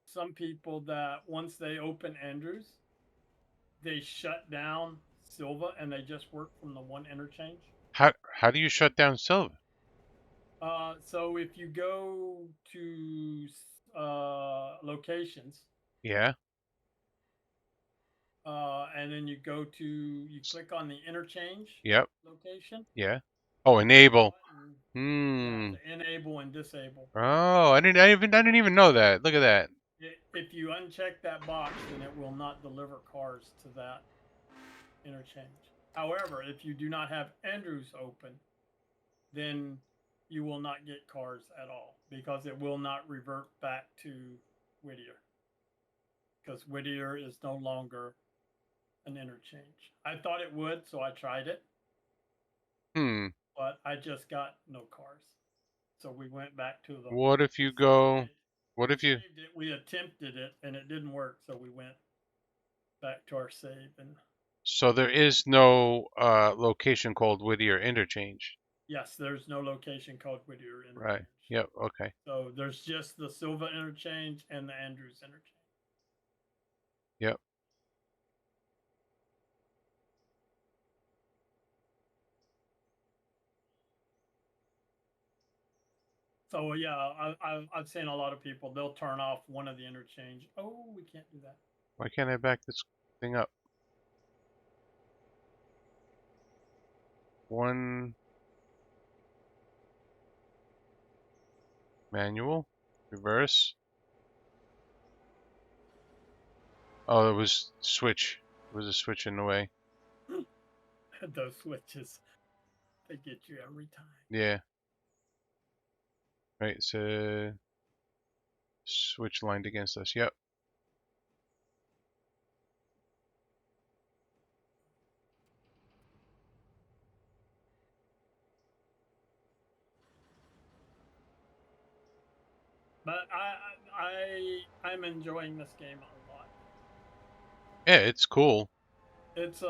some people that once they open Andrews, they shut down Silva and they just work from the one interchange. How do you shut down Silver? So if you go to locations, Yeah. and then you click on the interchange Yep. location. Yeah. Oh, enable. Yeah, Hmm. to enable and disable. Oh, I didn't even know that. Look at that. if you uncheck that box, then it will not deliver cars to that interchange. However, if you do not have Andrews open, then you will not get cars at all because it will not revert back to Whittier because Whittier is no longer an interchange. I thought it would, so I tried it, but I just got no cars. So we went back to the. What if We you saved go? it. What We if you? saved it. We attempted it, and it didn't work. So we went back to our save, and So there is no location called Whittier Interchange. yes, there's no location called Whittier Right. interchange. Yep. Okay. So there's just the Silva interchange and the Andrews interchange. Yep. So yeah, I've seen a lot of people. They'll turn off one of the interchange. Oh, we can't do that. Why can't I back this thing up? One manual, reverse. Oh, it was switch. It was a switch in the way. Those switches, they get you every time. Yeah. Right. So switch lined against us. Yep. But I'm enjoying this game a lot. Yeah, it's cool. It's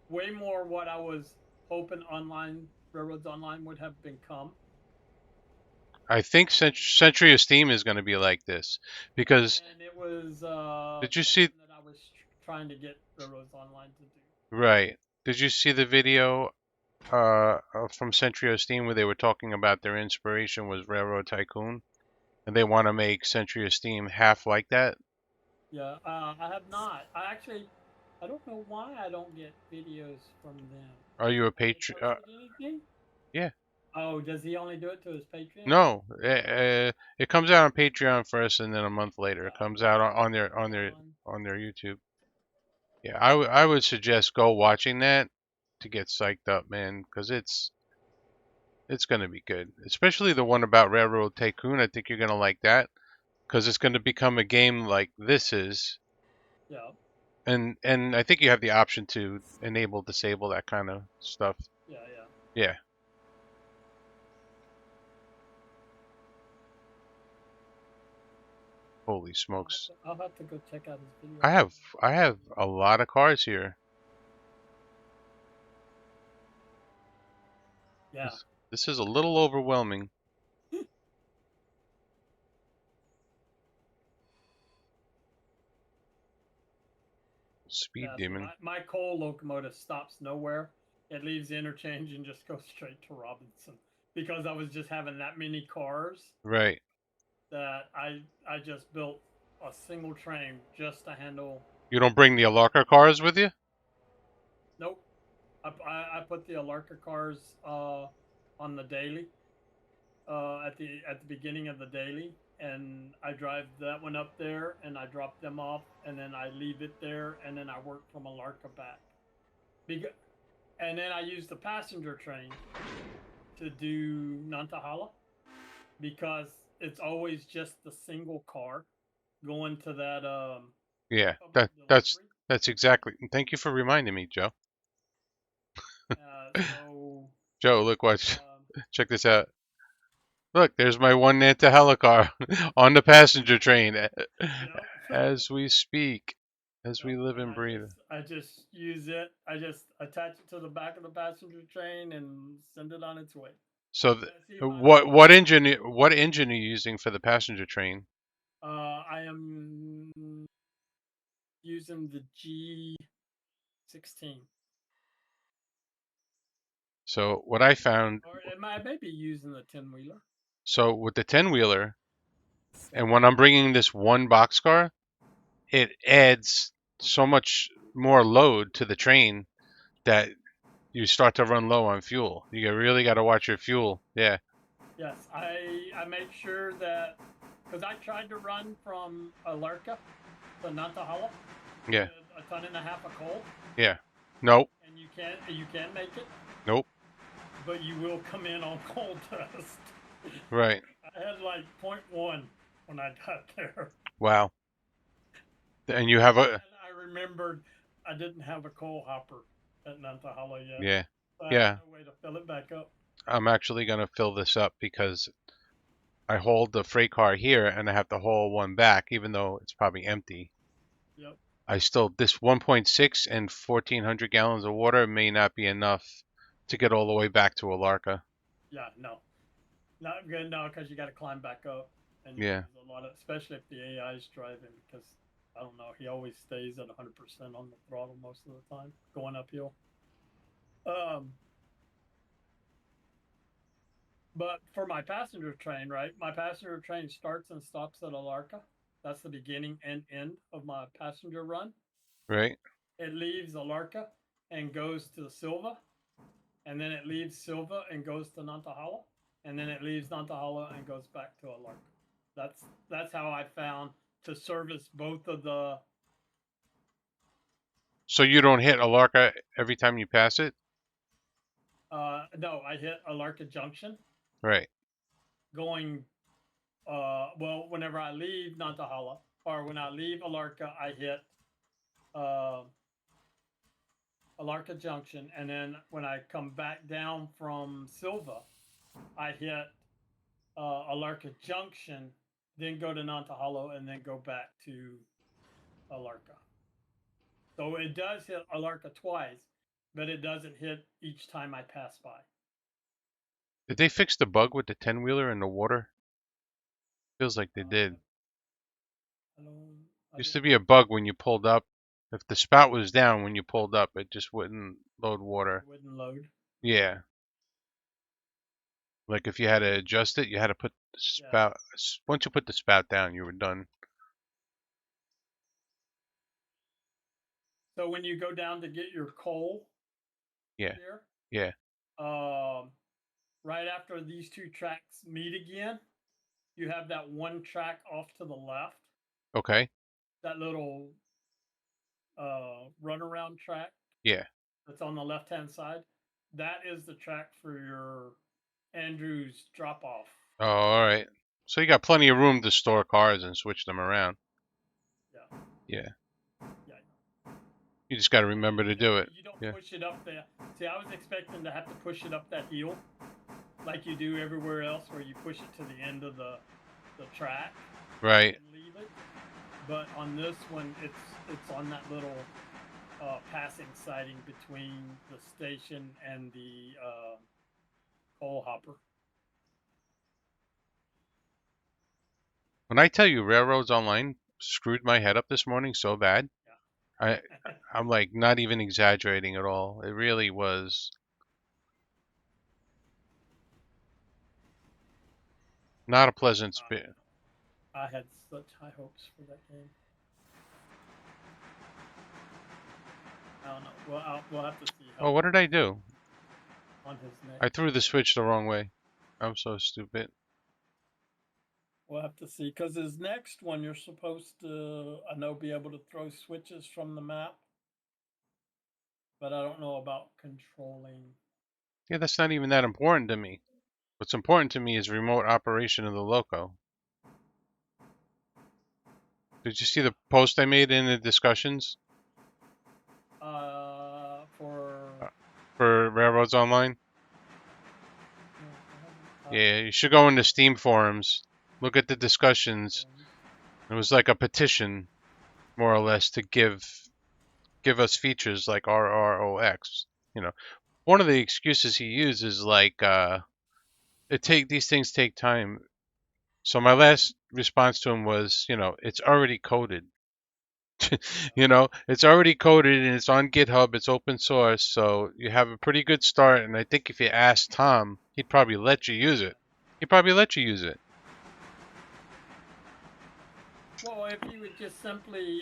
way more what I was hoping online Railroads Online would have become. I think Century of Steam is going to be like this because And it was did you see? something that I was trying to get Railroads Online to do. Right. Did you see the video from Century of Steam where they were talking about their inspiration was Railroad Tycoon, and they want to make Century of Steam half like that? Yeah, I have not. I don't know why I don't get videos from them. Are you a Have they patron? posted anything? Yeah. Oh, does he only do it to his Patreon? No. It comes out on Patreon first, and then a month later it comes out on their YouTube. Yeah, I would suggest go watching that to get psyched up, man, because it's gonna be good. Especially the one about Railroad Tycoon. I think you're gonna like that because it's gonna become a game like this is. Yeah. And I think you have the option to enable, disable that kind of stuff. Yeah, yeah. Yeah. Holy smokes. I'll have to go check out his video. I have a lot of cars here. Yeah. This is a little overwhelming. Speed Yeah, demon. my coal locomotive stops nowhere. It leaves the interchange and just goes straight to Robinson because I was just having that many cars Right. that I just built a single train just to handle. You don't bring the Alarka cars with you? Nope. I put the Alarka cars on the daily at the beginning of the daily, and I drive that one up there and I drop them off, and then I leave it there, and then I work from Alarka back. And then I use the passenger train to do Nantahala because it's always just the single car going to that Yeah. public delivery. That's exactly. Thank you for reminding me, Joe. So Joe, look, watch. um, Check this out. Look, there's my one Nantahala car on the passenger train as we speak, as we live and breathe. I just use it. I just attach it to the back of the passenger train and send it on its way. So, See, what engine are you using for the passenger train? I am using the G16. So what I found, Or I may be using the 10-wheeler. so with the 10-wheeler, and when I'm bringing this one boxcar, it adds so much more load to the train that you start to run low on fuel. You really got to watch your fuel. Yeah. Yes, I make sure that because I tried to run from Alarka to Nantahala Yeah. with a ton and a half of coal, Yeah. Nope. and you can make it, Nope. but you will come in on coal dust. Right. I had like 0.1 when I got there. Wow. And you have a And I remembered I didn't have a coal hopper at Nantahala yet. yeah. So I Yeah. had no way to fill it back up. I'm actually gonna fill this up because I hold the freight car here and I have to haul one back, even though it's probably empty. Yep. I still this 1.6 and 1,400 gallons of water may not be enough to get all the way back to Alarka. Yeah, no. Not good, no, because you got to climb back up. And you Yeah. use a lot of, especially if the AI is driving, because I don't know, he always stays at 100% on the throttle most of the time, going uphill. But for my passenger train, right? My passenger train starts and stops at Alarka. That's the beginning and end of my passenger run. Right. It leaves Alarka and goes to Silva, and then it leaves Silva and goes to Nantahala, and then it leaves Nantahala and goes back to Alarka. That's how I found to service both of the. So you don't hit Alarka every time you pass it? No, I hit Alarka Junction Right. going. Well, whenever I leave Nantahala or when I leave Alarka, I hit Alarka Junction, and then when I come back down from Silva, I hit Alarka Junction, then go to Nantahala, and then go back to Alarka. So it does hit Alarka twice, but it doesn't hit each time I pass by. Did they fix the bug with the 10-wheeler in the water? Feels like they did. I don't. Used to be a bug when you pulled up. If the spout was down when you pulled up, it just wouldn't load water. It wouldn't load. Yeah. Like if you had to adjust it, you had to put the Yeah. spout. Once you put the spout down, you were done. So when you go down to get your coal, Yeah. there, Yeah. right after these two tracks meet again, you have that one track off to the left, Okay. that little runaround track Yeah. that's on the left hand side. That is the track for your Andrews drop off. Oh, all right. So you got plenty of room to store cars and switch them around. Yeah. Yeah. Yeah. You just got to remember to do it. You don't Yeah. push it up there. See, I was expecting to have to push it up that hill like you do everywhere else where you push it to the end of the track Right. and leave it. But on this one, it's on that little passing siding between the station and the coal hopper. When I tell you Railroads Online screwed my head up this morning so bad, Yeah. I'm like not even exaggerating at all. It really was not a pleasant experience. I had such high hopes for that game. I don't know. Well, we'll have to see how Oh, what did I do? on his neck. I threw the switch the wrong way. I'm so stupid. We'll have to see because his next one you're supposed to, I know, be able to throw switches from the map, but I don't know about controlling. Yeah, that's not even that important to me. What's important to me is remote operation of the loco. Did you see the post I made in the discussions for Railroads Online? Yeah, you should go into Steam forums, look at the discussions. It was like a petition, more or less, to give us features like RROx. You know, one of the excuses he used is like these things take time. So my last response to him was, it's already coded. It's already coded and it's on GitHub. It's open source, so you have a pretty good start. And I think if you ask Tom, he'd probably let you use it. He'd probably let you use it. Well, if you would just simply,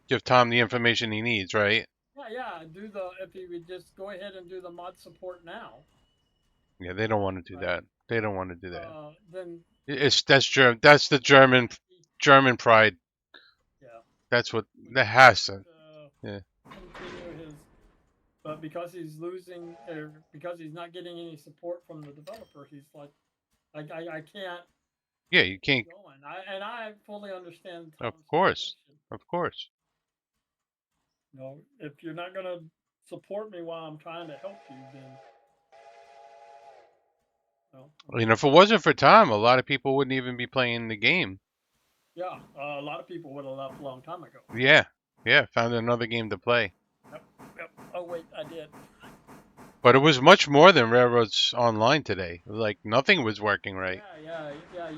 Give Tom the information he needs, right? if you would just go ahead and do the mod support now. Yeah, they don't want to do Right. that. They don't want to do that. Then That's the German pride. yeah, That's what would that be has happy to. to Yeah. continue his, but because he's losing, or because he's not getting any support from the developer, he's like, I can't Yeah, you keep can't. going. I fully understand Of Tom's course. position. Of course. You know, if you're not gonna support me while I'm trying to help you, then no. You know, if it wasn't for Tom, a lot of people wouldn't even be playing the game. Yeah, a lot of people would have left a long time ago. Yeah. Yeah, found another game to play. Yep. Oh wait, I did. But it was much more than Railroads Online today. Like nothing was working right. Yeah.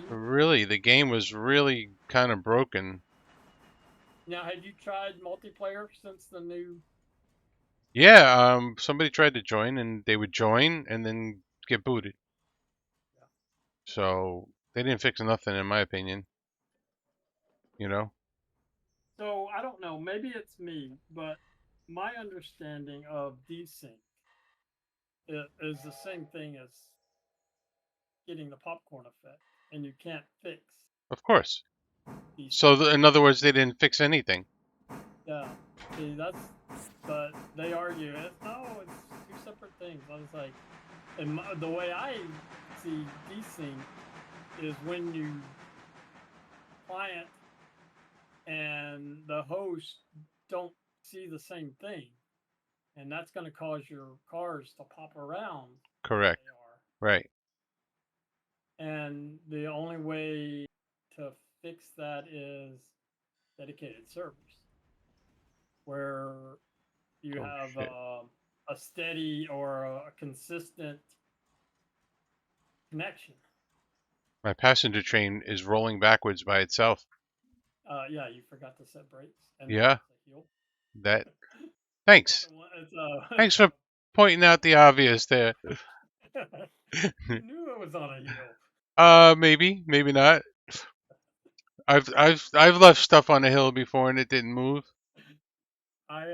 Really, the game was really kind of broken. Now, have you tried multiplayer since the new? Yeah, somebody tried to join and they would join and then get booted. Yeah. So they didn't fix nothing in my opinion. You know? So I don't know. Maybe it's me, but my understanding of desync is the same thing as getting the popcorn effect, and you can't fix Of course. desync. So in other words, they didn't fix anything. Yeah. See, but they argue it's two separate things. I was like, and the way I see desync is when you client and the host don't see the same thing, and that's going to cause your cars to pop around Correct. they Right. are. And the only way to fix that is dedicated servers where you Oh have shit. a steady or a consistent connection. My passenger train is rolling backwards by itself. Yeah, you forgot to set brakes, and then Yeah. it's a heel. That. Thanks. It's Thanks for pointing out the obvious there. you knew it was on a heel. Maybe, maybe not. I've left stuff on a hill before and it didn't move. I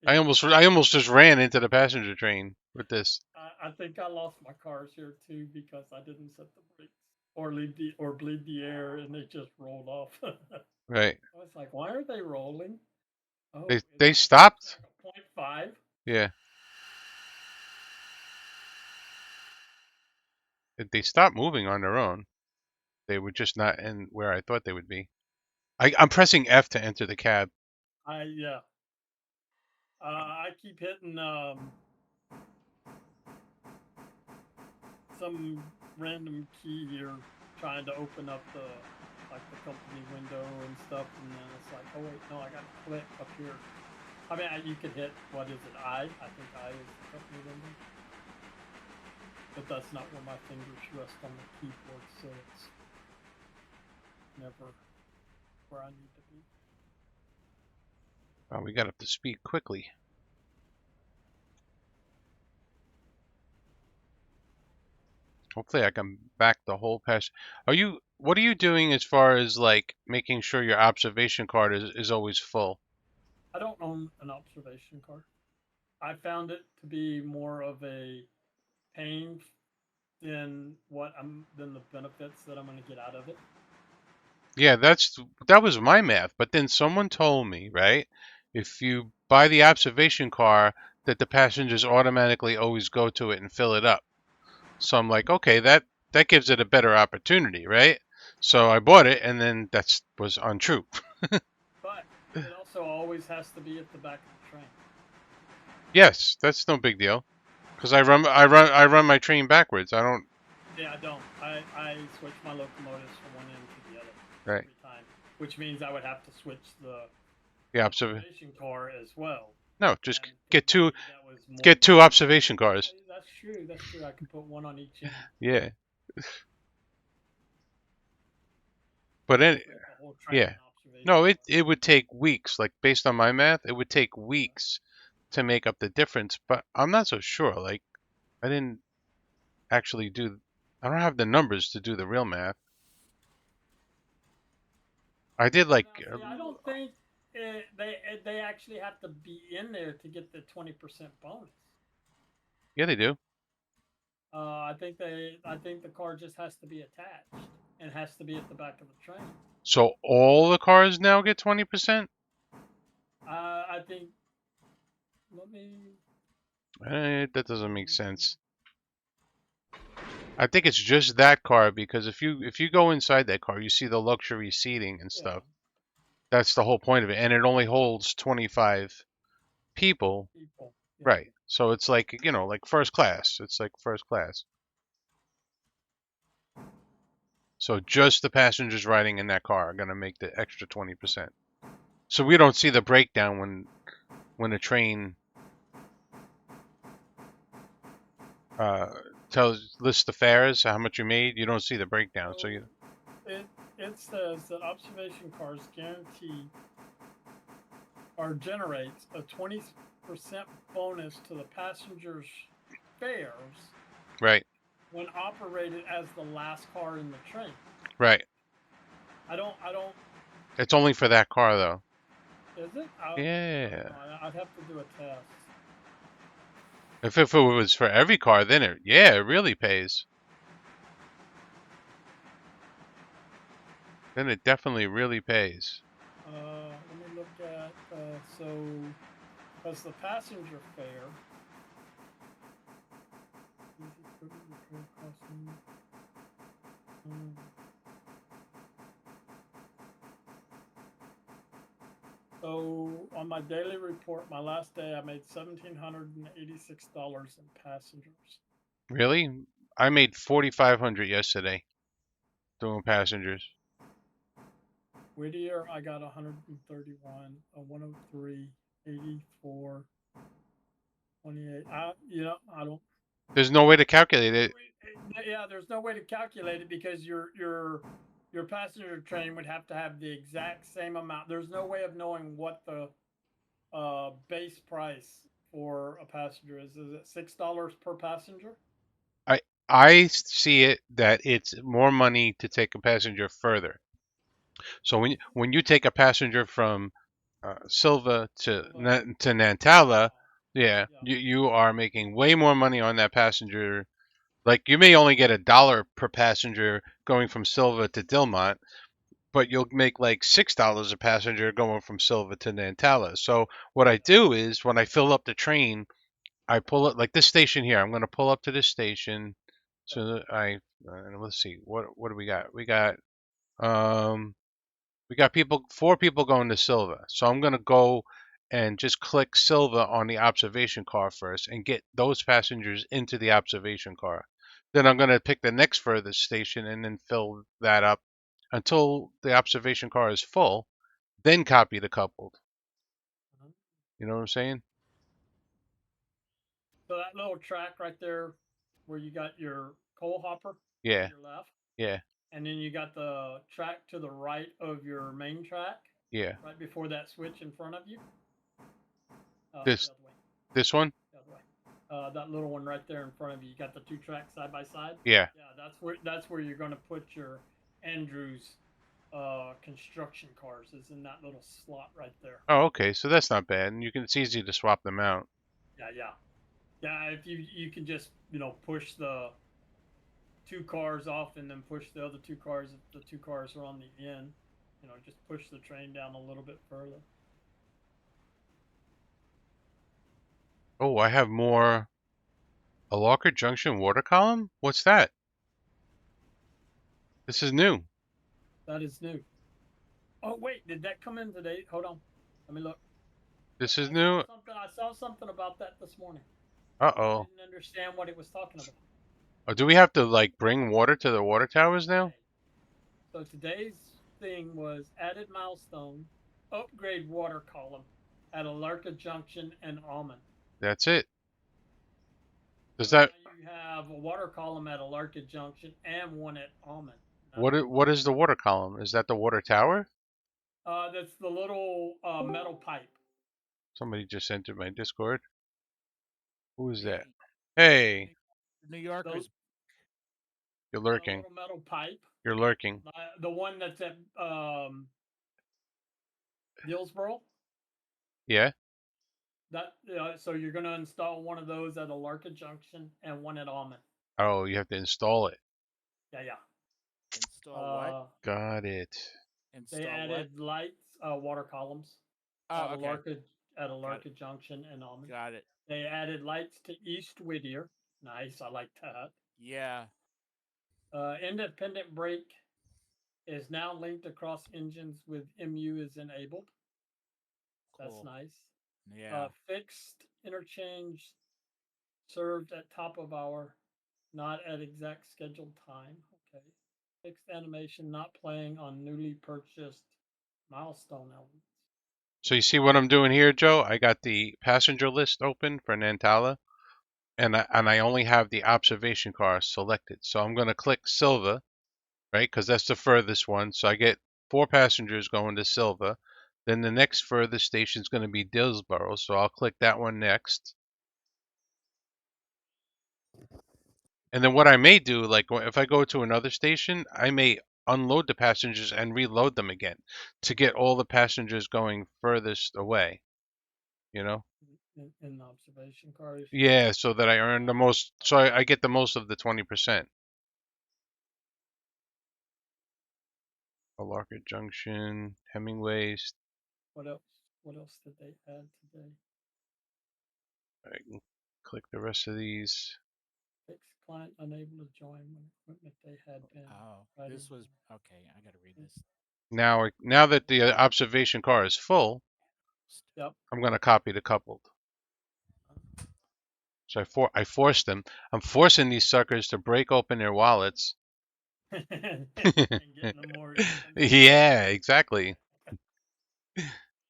I yeah, almost just ran into the passenger train with this. I think I lost my cars here too because I didn't set the brakes or bleed the air, and they just rolled off. I Right. was like, why are they rolling? Oh, They it's stopped. like a 0.5. Yeah. They stopped moving on their own. They were just not in where I thought they would be. I'm pressing F to enter the cab. Yeah. I keep hitting some random key here, trying to open up the company window and stuff, and then it's like, oh wait, no, I got to click up here. I mean, you could hit, what is it? I think I is the company window, but that's not where my fingers rest on the keyboard, so it's never where I need to be. Oh, we got up to speed quickly. Hopefully I can back the whole pass. What are you doing as far as like making sure your observation card is always full? I don't own an observation card. I found it to be more of a pain than than the benefits that I'm going to get out of it. Yeah, that was my math. But then someone told me, right? If you buy the observation car, that the passengers automatically always go to it and fill it up. So I'm like, okay, that gives it a better opportunity, right? So I bought it, and then that was untrue. But it also always has to be at the back of the train. Yes, that's no big deal. Because I run my train backwards. I don't. Yeah, I don't. I switch my locomotives from one end to the other Right. every time, which means I would have to switch the Yeah, observation car as well. No, just And get to me, two that was more get two observation cars. That's true. That's true. I could put one on each end. Yeah. But Put the whole train yeah. in observation. No, it would take weeks. Like based on my math, it would take weeks to make up the difference. But I'm not so sure. Like I didn't actually do. I don't have the numbers to do the real math. I did like. Now, see, I don't think they actually have to be in there to get the 20% bonus. Yeah, they do. I think the car just has to be attached and has to be at the back of the train. So all the cars now get 20%? I think. Let me. That doesn't make sense. I think it's just that car because if you go inside that car, you see the luxury seating and Yeah. stuff. That's the whole point of it, and it only holds 25 people. People. Yeah. Right. So it's like, like first class. It's like first class. So just the passengers riding in that car are going to make the extra 20%. So we don't see the breakdown when the train lists the fares, how much you made. You don't see the breakdown. So you It says that observation cars guarantee or generates a 20% bonus to the passengers' fares right, when operated as the last car in the train. right. I don't. It's only for that car though. Is it? I don't Yeah. know. I'd have to do a test. If it was for every car, then it really pays. Then it definitely really pays. Let me look at that's the passenger fare. So on my daily report, my last day, I made $1,786 in passengers. Really? I made 4,500 yesterday doing passengers. Whittier, I got 131, a 103, 84, 28. I don't. There's no way to calculate it. Yeah, there's no way to calculate it because your passenger train would have to have the exact same amount. There's no way of knowing what the base price for a passenger is. Is it $6 per passenger? I see it that it's more money to take a passenger further. So when you take a passenger from Silva to Nantala, yeah, you are making way more money on that passenger. Like you may only get $1 per passenger going from Silva to Dilmont, but you'll make like $6 a passenger going from Silva to Nantala. So what I do is when I fill up the train, I pull it like this station here. I'm going to pull up to this station. So let's see what do we got? Um we got 4 people going to Silva. So I'm going to go and just click Silva on the observation car first and get those passengers into the observation car. Then I'm going to pick the next furthest station and then fill that up until the observation car is full, then copy the coupled. You know what I'm saying? So that little track right there, where you got your coal hopper Yeah, to your left, yeah, and then you got the track to the right of your main track, yeah. right before that switch in front of you. The This other way. this one? The other way. That little one right there in front of you. You got the two tracks side by side. Yeah. Yeah, that's where you're going to put your Andrews construction cars. Is in that little slot right there. Oh, okay. So that's not bad. And it's easy to swap them out. Yeah. If you can just push the two cars off and then push the other two cars if the two cars are on the end. Just push the train down a little bit further. Oh, I have more. A Locker Junction water column? What's that? This is new. That is new. Oh wait, did that come in today? Hold on, let me look. This is new. I saw something about that this morning. Uh-oh. I didn't understand what it was talking about. Oh, do we have to like bring water to the water towers now? So today's thing was added milestone, upgrade water column at Alarka Junction and Almond. That's it. Does So that now you have a water column at Alarka Junction and one at Almond. what is the water column? Is that the water tower? That's the little metal pipe. Somebody just entered my Discord. Who is that? Hey, Hey, New Yorkers. you're The lurking. little metal pipe. You're lurking. The one that's at Dillsboro. Yeah. So you're going to install one of those at Alarka Junction and one at Almond. Oh, you have to install it. Yeah. Install what? Got it. They Install what? added lights, water columns Oh, okay. at Got Alarka Junction and Almond. Got it. They added lights to East Whittier. Nice, I like that. Yeah. Independent brake is now linked across engines with MU is enabled. That's Cool. nice. Yeah. Fixed interchange served at top of hour, not at exact scheduled time. Okay. Fixed animation not playing on newly purchased milestone elements. So you see what I'm doing here, Joe? I got the passenger list open for Nantala, and I only have the observation car selected. So I'm going to click Silva, right? Because that's the furthest one. So I get 4 passengers going to Silva. Then the next furthest station is going to be Dillsboro, so I'll click that one next. And then what I may do, like if I go to another station, I may unload the passengers and reload them again to get all the passengers going furthest away. You know? In the observation cars. Yeah, so that I earn the most, so I get the most of the 20%. Alarka Junction, Hemingway's. What else? What else did they add today? I can click the rest of these. Fixed client unable to join when equipment they had been. Oh, this was okay. I got to read this. Now that the observation car is full, Yep. I'm going to copy the coupled. So I forced them. I'm forcing these suckers to break open their wallets. And getting them more expensive. Yeah, exactly.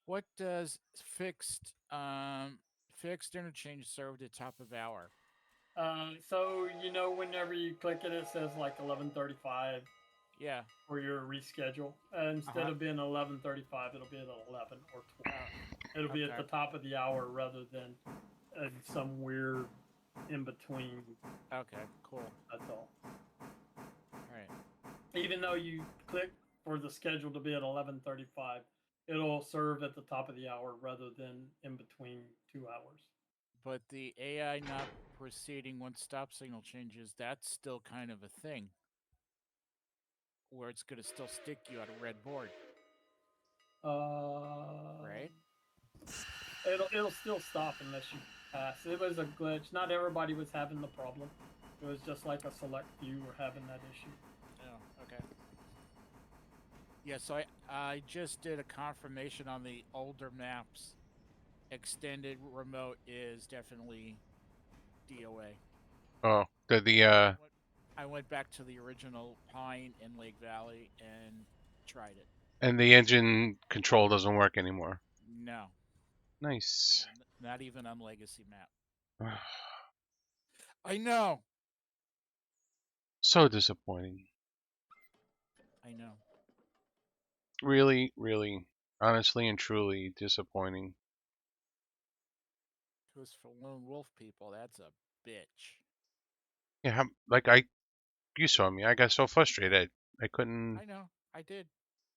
What does fixed interchange served at top of hour? So whenever you click it, it says like 11:35 Yeah. for your reschedule. Instead of being 11:35, it'll be at 11 or 12. It'll be at the top of the hour rather than some weird in between. Okay. Cool. That's all. All right. Even though you click for the schedule to be at 11:35, it'll serve at the top of the hour rather than in between 2 hours. But the AI not proceeding once stop signal changes, that's still kind of a thing. Where it's going to still stick you at a red board. Right? It'll still stop unless you pass. It was a glitch. Not everybody was having the problem. It was just like a select few were having that issue. Oh, okay. Yeah, so I just did a confirmation on the older maps. Extended remote is definitely DOA. Oh, I went back to the original Pine in Lake Valley and tried it. and the engine control doesn't work anymore. No. Nice. No, not even on Legacy map. I know. So disappointing. I know. Really, really, honestly and truly disappointing. Because for lone wolf people, that's a bitch. Yeah, you saw me. I got so frustrated. I couldn't. I know. I did.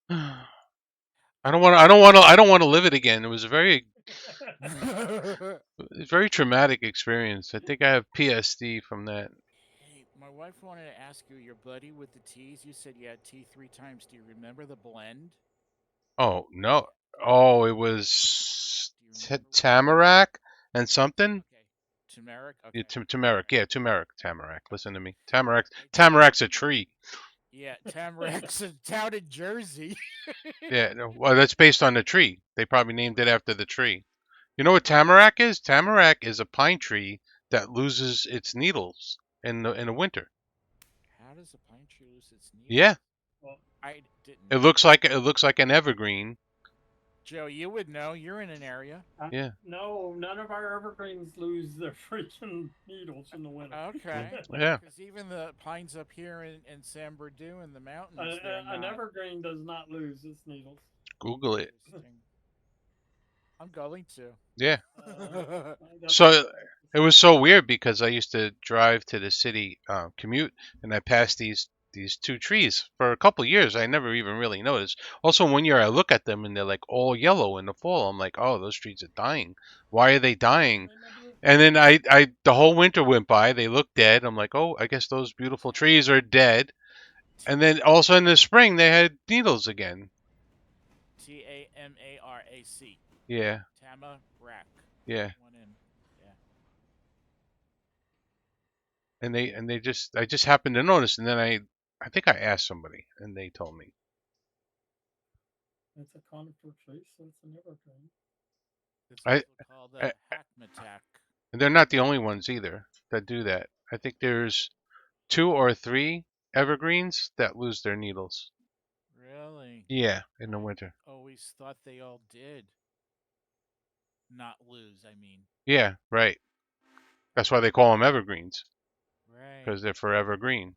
I don't want to live it again. It was very traumatic experience. I think I have PSD from that. Hey, my wife wanted to ask you, your buddy with the T's, you said you had T 3 times. Do you remember the blend? Oh no. Oh, it was tamarack and something. Okay. Turmeric? Yeah, Okay. turmeric. Yeah, turmeric. Tamarack. Listen to me. Tamarac's a tree. Yeah, Tamarac's a town in Jersey. Yeah. Well, that's based on the tree. They probably named it after the tree. You know what tamarack is? Tamarack is a pine tree that loses its needles in the winter. How does a pine tree lose its needles? Yeah. Well, I didn't It know. looks like an evergreen. Joe, you would know. You're in an area. Yeah. No, none of our evergreens lose their freaking needles in the winter. Okay. Yeah. Because even the pines up here in San Bernardino in the mountains, An evergreen does not lose its needles. Google it. I'm going to. Yeah. I So it was so weird because I used to drive to the city commute, and I passed these two trees for a couple years. I never even really noticed. Also, one year I look at them and they're like all yellow in the fall. I'm like, oh, those trees are dying. Why are they dying? And then the whole winter went by. They looked dead. I'm like, oh, I guess those beautiful trees are dead. And then all of a sudden in the spring, they had needles again. Tamarac. Yeah, Tamarac. yeah. One M. Yeah. And I just happened to notice. And then I think I asked somebody, and they told me. It's a conifer tree, so it's an evergreen. It's I, also called I a hackmatack. and they're not the only ones either that do that. I think there's 2 or 3 evergreens that lose their needles. Really? Yeah, in the I winter. always thought they all did. Not lose, I mean. Yeah, right. That's why they call them evergreens Right. because they're forever green.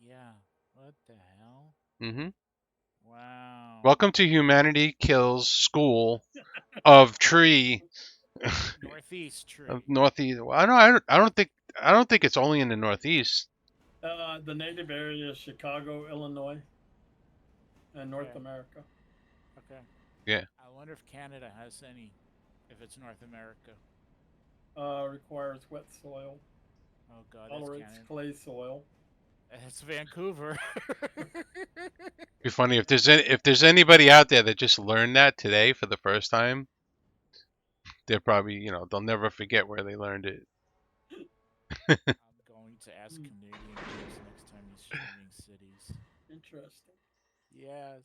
Yeah. What the hell? Mm-hmm. Wow. Welcome to Humanity Kills School of Tree Northeast tree. of Northeast. Well, I don't think it's only in the Northeast. The native area is Chicago, Illinois, and North Okay. America. Okay. Yeah. I wonder if Canada has any. If it's North America. Requires wet soil. Oh God, that's Tolerates Canada. clay soil. That's Vancouver. Be funny if there's anybody out there that just learned that today for the first time. They're probably they'll never forget where they learned it. I'm going to ask Canadian News next time he's streaming cities. Interesting. Yes.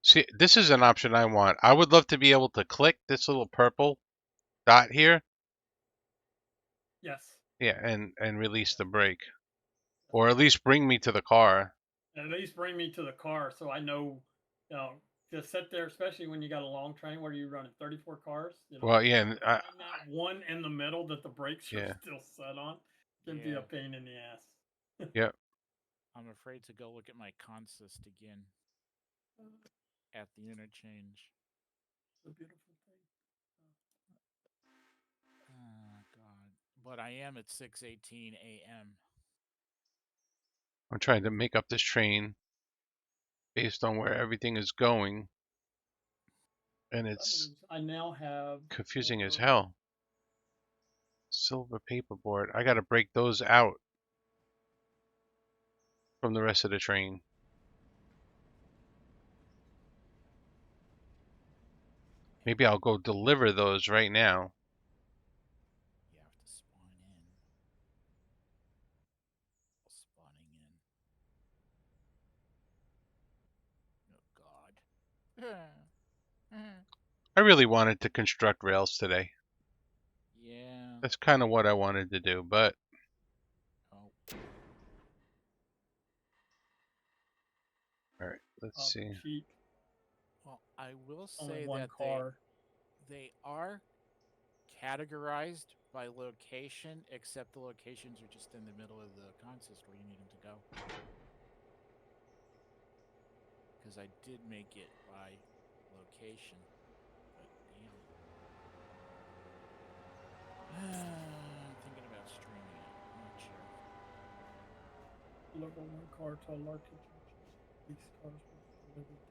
See, this is an option I want. I would love to be able to click this little purple dot here. Yes. Yeah, and release the brake, or at least bring me to the car. At least bring me to the car so I know, to sit there, especially when you got a long train where you're running 34 cars. Well, yeah, find that one in the middle that the brakes are yeah, still set on can be a pain in the ass. yeah. I'm afraid to go look at my consist again at the interchange. It's a beautiful thing. Oh God. But I am at 6:18 a.m. I'm trying to make up this train based on where everything is going, and That it's means I now have confusing as over hell. Silver paperboard. I got to break those out from the rest of the train. Maybe I'll go deliver those right now. You have to spawn in. Spawning in. Oh God. I really wanted to construct rails today. Yeah. That's kind of what I wanted to do, but Oh. all right, let's see. cheap. Well, I will Only say one that car. they are categorized by location, except the locations are just in the middle of the consist where you need them to go. Because I did make it by location, but damn. I'm thinking about streaming it. I'm not sure. Deliver one car to a Larkin Junction. These cars will be delivered to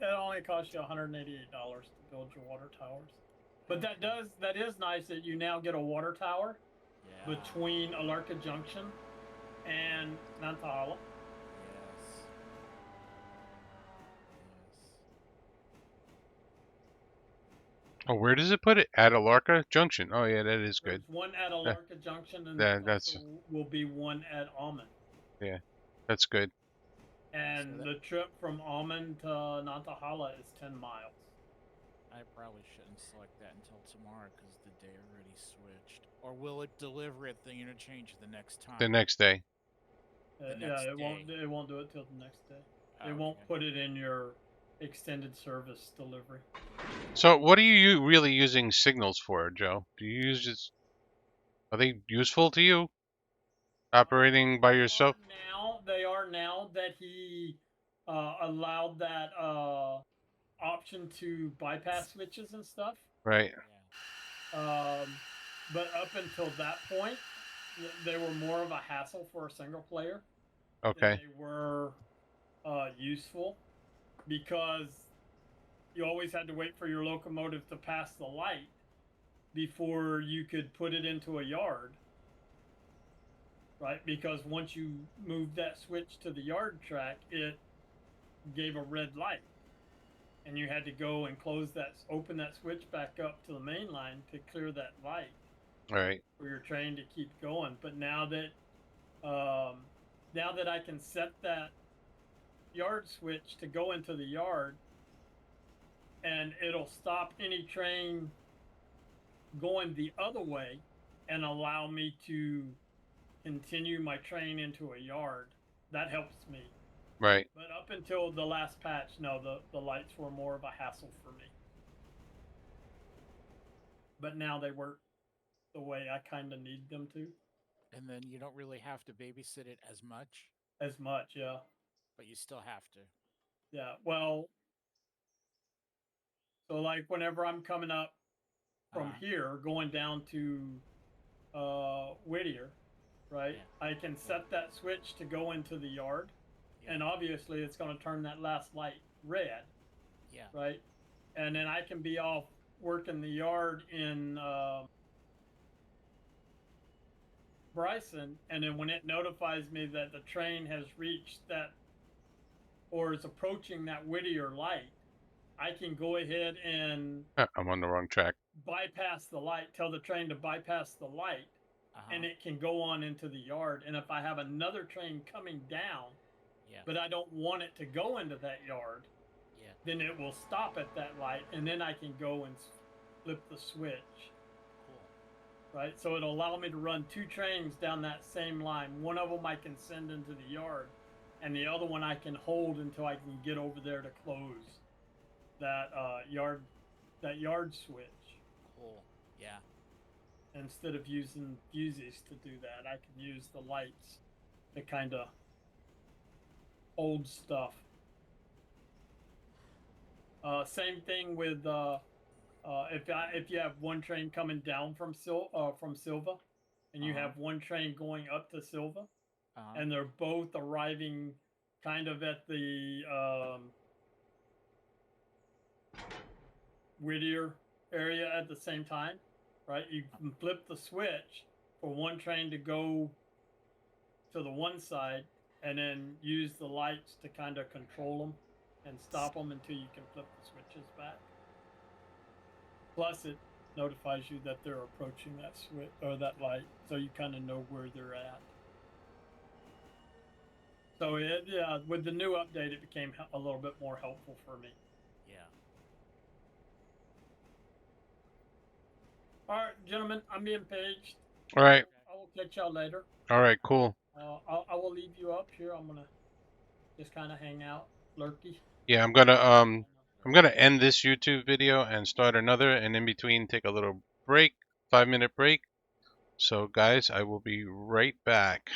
it only costs you $188 to build your water towers. But that is nice that you now get a water tower between Alarka Junction and Nantahala. Yes. Oh, where does it put it? At Alarka Junction. Oh yeah, that is good. There's one at Alarka Junction, and That's will be one at Almond. yeah, that's good. And the trip from Almond to Nantahala is 10 miles. I probably shouldn't select that until tomorrow because the day already switched. Or will it deliver at the interchange the next time? The next day. It won't do it till the next day. It won't put it in your extended service delivery. So, what are you really using signals for, Joe? Do you use just? Are they useful to you? Operating by yourself? They are now that he allowed that option to bypass switches and stuff. Right. But up until that point, they were more of a hassle for a single player. Okay. They were useful because you always had to wait for your locomotive to pass the light before you could put it into a yard, right? Because once you moved that switch to the yard track, it gave a red light, and you had to go and open that switch back up to the main line to clear that light All right. for your train to keep going. But now that I can set that yard switch to go into the yard, and it'll stop any train going the other way and allow me to continue my train into a yard. That helps me. Right. But up until the last patch, no, the lights were more of a hassle for me. But now they work the way I kind of need them to. And then you don't really have to babysit it as much, Yeah. but you still have to. Yeah. Well, so like whenever I'm coming up from here, going down to Whittier, right? Yeah. I can set that switch to go into the yard, and obviously it's going to turn that last light red. Yeah. Right. And then I can be off working the yard in Bryson, and then when it notifies me that the train has reached that or is approaching that Whittier light, I can go ahead and I'm on the wrong track. bypass the light, tell the train to bypass the light, and it can go on into the yard. And if I have another train coming down, but I don't want it to go into that yard, then it will stop at that light, and then I can go and flip the switch. Cool. Right? So it'll allow me to run 2 trains down that same line. One of them I can send into the yard, and the other one I can hold until I can get over there to close that yard switch. Cool. Yeah. Instead of using fuses to do that, I can use the lights to kind of hold stuff. Same thing with if you have one train coming down from Silva, and you have one train going up to Silva, and they're both arriving kind of at the Whittier area at the same time, right? You can flip the switch for one train to go to the one side, and then use the lights to kind of control them and stop them until you can flip the switches back. Plus, it notifies you that they're approaching that switch or that light, so you kind of know where they're at. So with the new update, it became a little bit more helpful for me. Yeah. All right, gentlemen, I'm being paged. All right. I will catch y'all later. All right. Cool. I will leave you up here. I'm gonna just kind of hang out, lurky. Yeah, I'm gonna end this YouTube video and start another, and in between take a little break, 5-minute break. So guys, I will be right back.